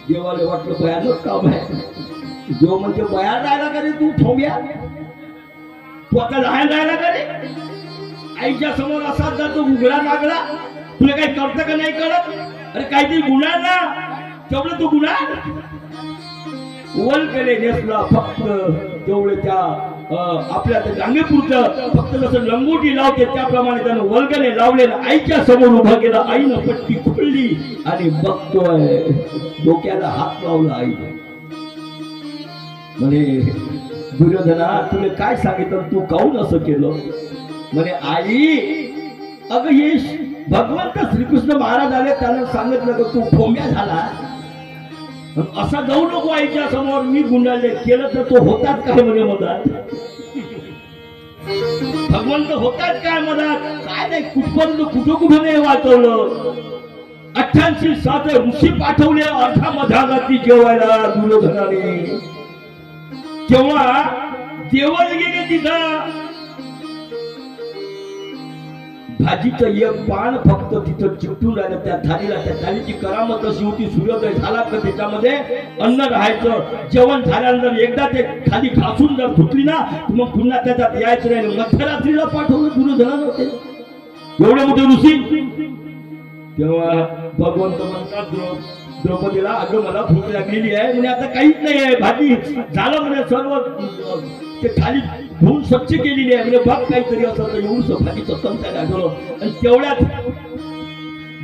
देवाला वाटलं भयानक काम आहे. जो म्हणजे बयान राहिला का रे तू ठोंब्या, तू आता लहान राहिला का रे. आईच्या समोर असा जर तो उघडा लागला तुला काही करतं का नाही करत. अरे काहीतरी गुन्हा ना, तेवढं तू गुन्हा वल केले नेसला फक्त तेवढे त्या आपल्या गांगेपुरतं फक्त जसं लंगोटी लावते त्याप्रमाणे त्यानं वल्गने लावले. आईच्या समोर उभा केला. आईनं पट्टी खोलली आणि बघतोय डोक्याला हात लावला आईने. म्हणे दुर्योधना तुला काय सांगितलं, तू काऊन असं केलं. म्हणे आई अगं हे भगवंत श्रीकृष्ण महाराज आले, त्यानं सांगितलं की तू फोम्या झाला, असा जाऊ नको आईच्या समोर. मी गुंडाळले केलं तर तो होतात काय म्हणे मधात. भगवंत होतात काय मधात. काय नाही कुठपर्यंत कुठं नाही वाचवलं. 88 ऋषी पाठवले अर्धा मधागाती जेवायला दुर्योधनाने. तेव्हा देवळ गेले तिथं. भाजीचं एक पान फक्त तिथं चिकटून राहिलं त्या थालीला. त्या थालीची करामत अशी होती, सूर्योदय झाला तर त्याच्यामध्ये अन्न राहायचं. जेवण झाल्यानंतर एकदा ते खाली घासून जर धुतली ना मग पुन्हा त्याच्यात यायचं नाही. मध्यरात्रीला पाठवलं दुर्योधनानं होते एवढे मोठे ऋषी. तेव्हा भगवंत म्हणतात द्रौपदीला अगं मला भूक लागलेली आहे. म्हणजे आता काहीच नाही आहे, भाजी झालं म्हणजे सर्व ते खाली धुवून स्वच्छ केलेली आहे. म्हणजे बघ काहीतरी असं तर एवढं भाजीचं कंटाळ आठवलं. आणि तेवढ्यात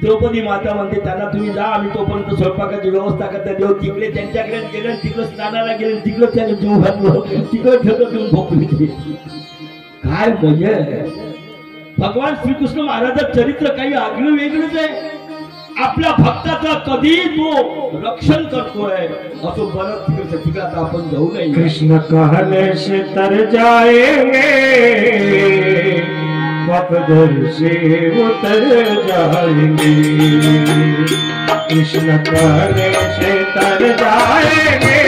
द्रौपदी माता म्हणते त्यांना तुम्ही जा, आम्ही तोपर्यंत स्वयंपाकाची व्यवस्था करता. देव तिकडे त्यांच्याकडे गेले, तिकडे स्नानाला गेले, तिकडे त्याने जीव घातलं, तिकडे ठेवलं तुम्ही भोपली. काय म्हणजे भगवान श्रीकृष्ण महाराजांचं चरित्र काही आगळं वेगळंच आहे. आपल्या भक्ताचं कधी तो रक्षण करतोय असं बरं सचिका आता आपण जाऊ नये. कृष्ण कहने से तर जाएंगे पकड़ से उतर जाएंगे. कृष्ण कहने से तर जाएंगे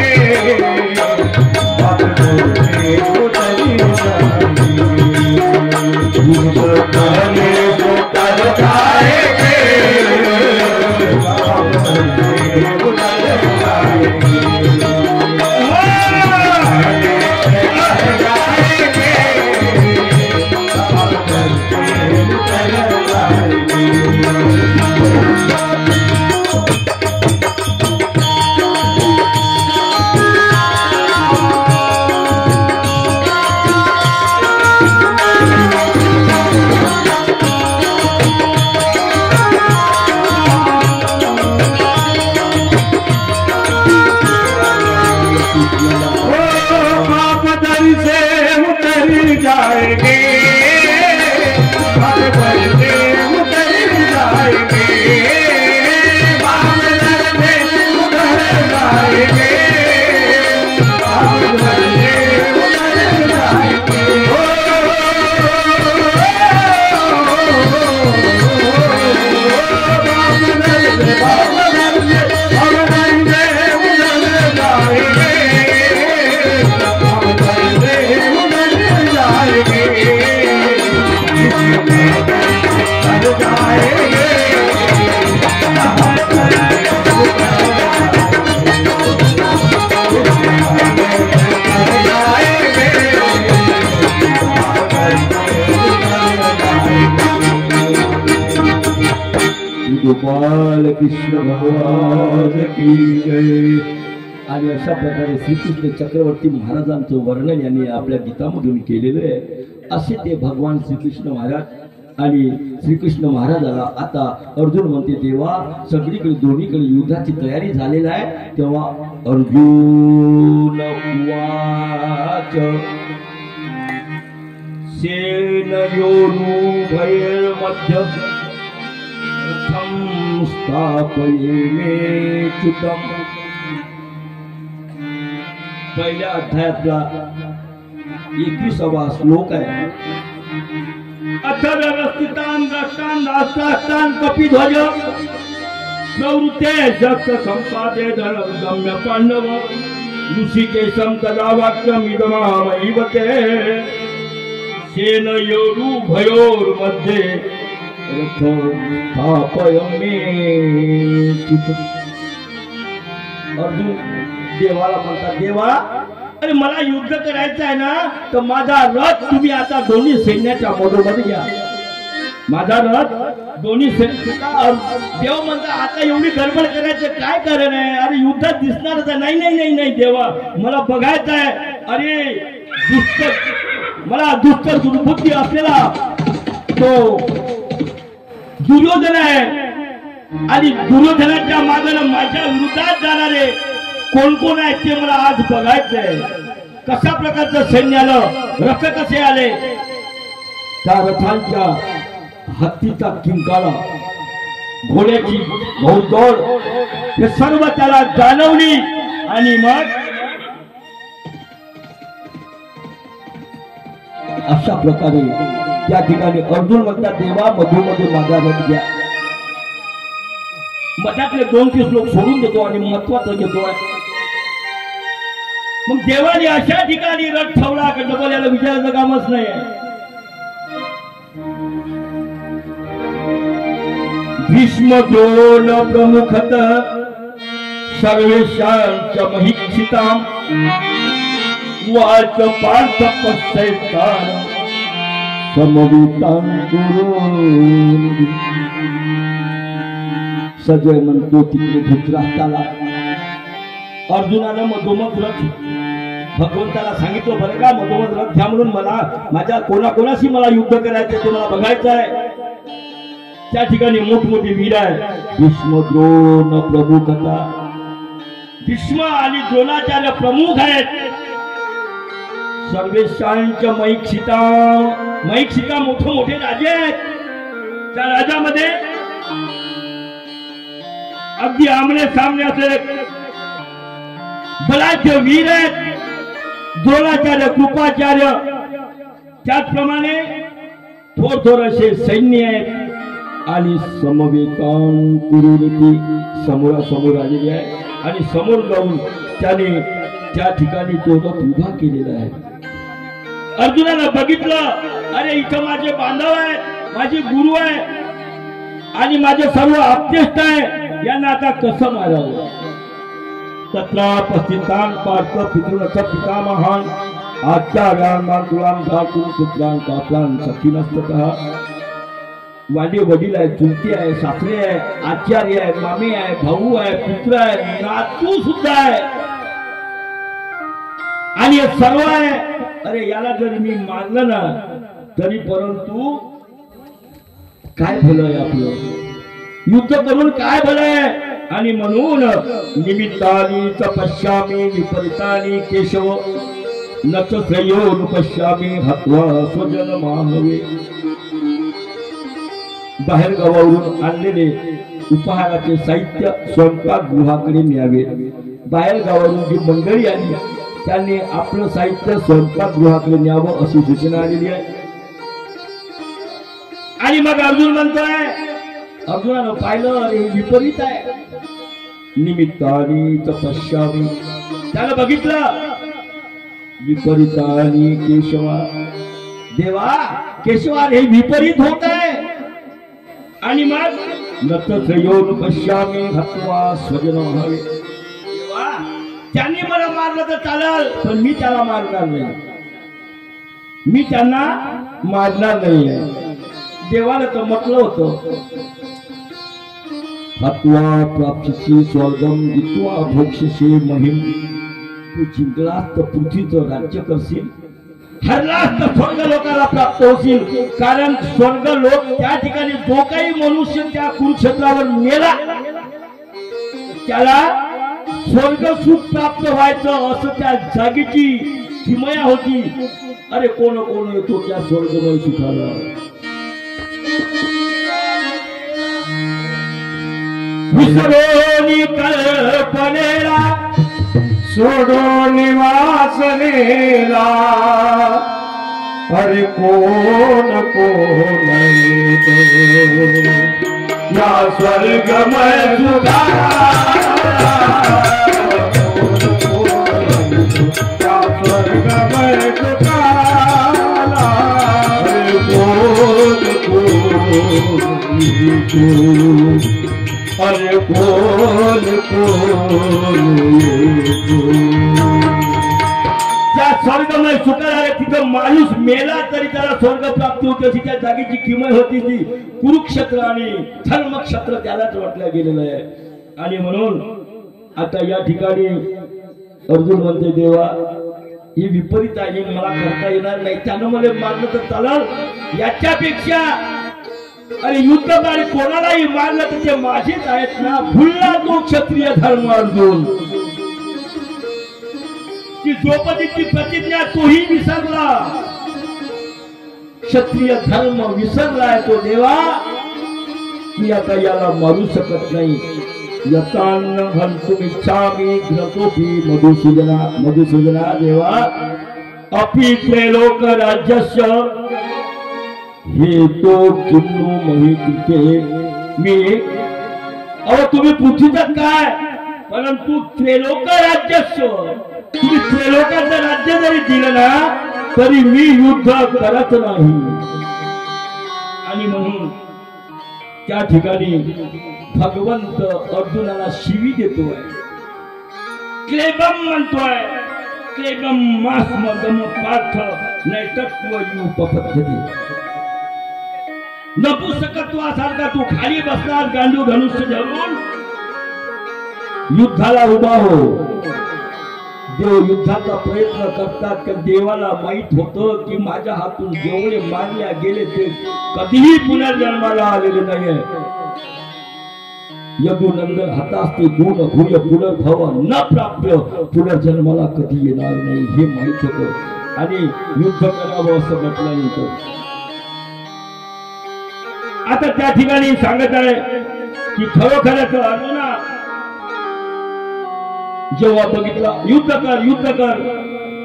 पकड़ से उतर जाएंगे. कृष्ण कहने से तर जाएंगे गोपाल कृष्ण भगवान की जय. आणि अशा प्रकारे श्रीकृष्ण चक्रवर्ती महाराजांचं वर्णन यांनी आपल्या गीतामधून केलेलं आहे. असे ते भगवान श्रीकृष्ण महाराज आणि श्रीकृष्ण महाराजाला आता अर्जुन म्हणते तेव्हा सगळीकडे दोन्हीकडे युद्धाची तयारी झालेली आहे. तेव्हा अर्जुन उवाच सेनयोरुभयोर्मध्ये स्थापयेमेच्युतम्. पहिल्या अध्यायातला 21वा श्लोक आहे. अथ व्यवस्थितान द्रष्टान राष्ट्राष्टान कपिध्वज प्रवृत्ते जक्त संपादे धनगम्य पांडव ऋषिकेशं तदा वाक्यमिदमामैवते सेनयोरुभयोर्मध्ये अर्जुन देवाला म्हणतात देवा अरे मला युद्ध करायचं आहे ना तर माझा रथ तुम्ही आता दोन्ही सैन्याच्या मधोमध घ्या. माझा रथ दोन्ही देव म्हणता आता एवढी गडबड करायचं काय कारण आहे. अरे युद्धात दिसणारच आहे. नाही नाही नाही नाही देवा मला बघायचं आहे. अरे मला दुष्ट दुर्बुद्धी असलेला तो दुर्योधन आहे आणि दुर्योधनाच्या मागाला माझ्या विरोधात जाणारे कोण कोण आहेत ते मला आज बघायचंय. कशा प्रकारचं सैन्य आलं रथ कसे आले त्या रथांच्या हत्तीचा किंकाळा घोड्याची भोवतोड हे सर्व त्याला जाणवली. आणि मग अशा प्रकारे त्या ठिकाणी अर्जुन म्हणतात देवा मधोमध्ये माझा रथ घ्या. मठातले 2-3 श्लोक सोडून देतो आणि महत्वाचं घेतोय. मग देवाने अशा ठिकाणी रथ ठेवला की डबल याला विचारायचं कामच नाही. भीष्म द्रोण प्रमुखत सर्वेशांच महिक्षिताम वाच पार्थ पश्चैतान समवितान गुरु. सजय म्हणतो तिकडे धृतराष्ट्राला अर्जुनानं मधोमध रथ भगवंताला सांगितलं बरं का मधोमध रथ घ्या म्हणून मला माझ्या कोणाकोणाशी मला युद्ध करायचं ते मला बघायचं आहे. त्या ठिकाणी मोठमोठे वीर आहे. भीष्म द्रोण प्रमुख होता. भीष्म आणि द्रोणाचार्य प्रमुख आहेत. सर्वेशांच्या महिक्षिता मोठे राजे आहेत. त्या राजामध्ये अगदी आमने सामने असलेले बलाढ्य वीर आहेत, द्रोणाचार्य कृपाचार्य, त्याचप्रमाणे थोर थोर असे सैन्य आहेत आणि समवेतान कुरुनीती समोरासमोर आलेली आहे आणि समोर जाऊन त्याने त्या ठिकाणी तो रथ उभा केलेला आहे. अर्जुनाला बघितलं, अरे इथं माझे बांधव आहेत, माझे गुरु आहे आणि माझे सर्व आप्तेष्ट आहे, यांना आता कसं मारावं. तत्रा पस्थितान पार्थ पितृनच पितामहान आचार्यान मातुलान धातून पुत्रान कापलान सखीनस्ततः. वाडी वडील आहे, चुलती आहे, सासरे आहे, आचार्य आहे, मामी आहे, भाऊ आहे, पुत्र आहे, नातू सुद्धा आहे आणि हे सर्व आहे. अरे याला जरी मी मानलं ना तरी परंतु काय भलं आहे आपलं, युद्ध करून काय भलं आहे. आणि म्हणून निमित्तानी च पश्यामी विपरीतानी केशव न च श्रेयो पश्यामी हत्वा स्वजन मानवे. बाहेर गावावरून आणलेले उपहाराचे साहित्य स्वयंपाकगृहाकडे न्यावे. बाहेर गावावरून जी मंडळी आली त्यांनी आपलं साहित्य स्वयंपाकगृहाकडे न्यावं अशी सूचना आलेली आहे. आणि मग अर्जुन म्हणतोय, अर्जुनानं पाहिलं अरे विपरीत आहे. निमित्तानी च पश्यामी, त्याला बघितलं विपरीतानी केशवा. देवा केशवा हे विपरीत होत आहे. आणि मग नत्रयोन पश्यामी हत्वा स्वजन हवे. देवा त्यांनी मला मारलं तर चालेल, पण मी त्याला मारणार नाही, मी त्यांना मारणार नाही. देवाला तर म्हटलं होतं हत्वा प्राप्तसी स्वर्गम जित्वा भोक्षसे महिम. तू जिंकलास तर पृथ्वीचं राज्य करशील, हरलास तर स्वर्ग लोकाला प्राप्त होशील. कारण स्वर्ग लोक त्या ठिकाणी जो काही मनुष्य त्या कुरुक्षेत्रावर मेला त्याला स्वर्ग सुख प्राप्त व्हायचं असं त्या जागेची किमया होती. अरे कोण कोण येतो त्या स्वर्गमय सुखाला. विसरोनी कल्पनेला सोडो निवासनेला. अरे कोण कोण येतो या स्वर्गमय सुखाला. या स्वर्गमय सुखाला. अरे कोण कोण येतो. अरे कोण कोण त्या स्वर्गमय सुखाला. तिथं माणूस मेला तरी त्याला स्वर्ग प्राप्ती होती अशी त्या जागेची किमय होती. ती कुरुक्षेत्र आणि धर्मक्षेत्र त्यालाच वाटलं गेलेलं आहे. आणि म्हणून आता या ठिकाणी अर्जुन म्हणते देवा ही विपरीत आहे, मला करता येणार नाही, त्यानं मला मारलं तर चालेल. याच्यापेक्षा अरे युद्ध आणि कोणालाही मारलं तर ते माझेच आहेत ना. भुलला तो क्षत्रिय धर्म अर्जुन. ती द्रौपदीची प्रतिज्ञा तोही विसरला, क्षत्रिय धर्म विसरलाय तो. देवा मी आता याला मारू शकत नाही. यतान्न हंतुम इच्छामि घ्नतोपि मधुसूदना. मधुसूदना देवा अपि त्रैलोक राज्यस्य हे तो किन्नु मही कृते. मी अहो तुम्ही पृथ्वीचं काय, परंतु त्रैलोक राज्यस्य, तुम्ही त्रैलोकाचं राज्य जरी दिलं ना तरी मी युद्ध करत नाही. आणि म्हणून त्या ठिकाणी भगवंत अर्जुनाला शिवी देतोय, क्लेबम म्हणतोय, क्लेबम मास्मगम पार्थ नैतत्व युपपद्धती. नपुसकत्वासारखा तू खाली बसणार गांडू धनुष्य धरून युद्धाला उभा हो. देव युद्धाचा प्रयत्न करतात की देवाला माहित होतं की माझ्या हातून जेवढे मारल्या गेले ते कधीही पुनर्जन्माला आलेले नाहीये. यदुनंदन हातास्ते गुण भूय पुनर्भव न प्राप्य. पुनर्जन्माला कधी येणार नाही हे माहित होतं आणि युद्ध करावं असं म्हटल्यानंतर आता त्या ठिकाणी सांगत आहे की खरोखरच अर्जुना जेव्हा बघितला युद्ध कर युद्ध कर,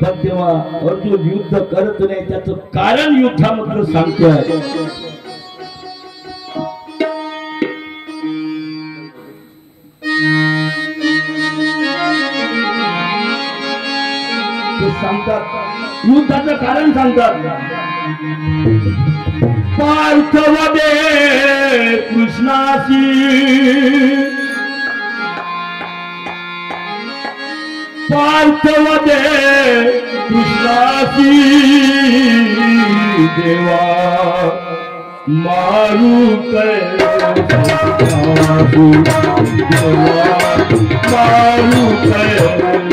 पण तेव्हा अर्जुन युद्ध करत नाही. त्याचं कारण युद्धामधलं सांगतोय. ते सांगतात युद्धाचं कारण सांगतात. पार्थ वदे कृष्णासी, पार्थ वदे कृष्णासी, देवा मारू कैलासी, देवा मारू कैलासी,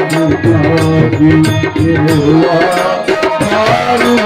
देवा मारू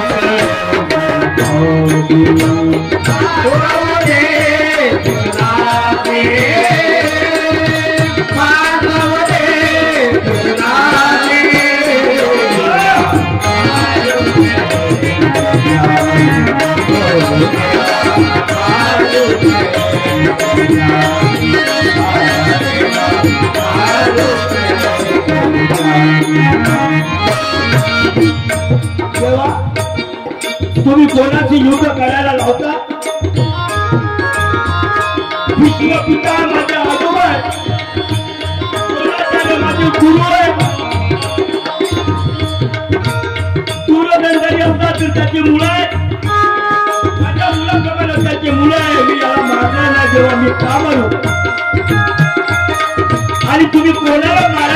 तुम्ही कोणाशी युद्ध करायला लावता? भीष्म पिता माझे आजोबा आहेत, माझे गुरु आहेत. दुर्योधन जरी असला तर त्याची मुलं आहेत, माझ्या मुलाप्रमाणे त्याची मुलं आहे. मी याला मारणार नाही जेव्हा मी का मारू. आणि तुम्ही कोणाला मारा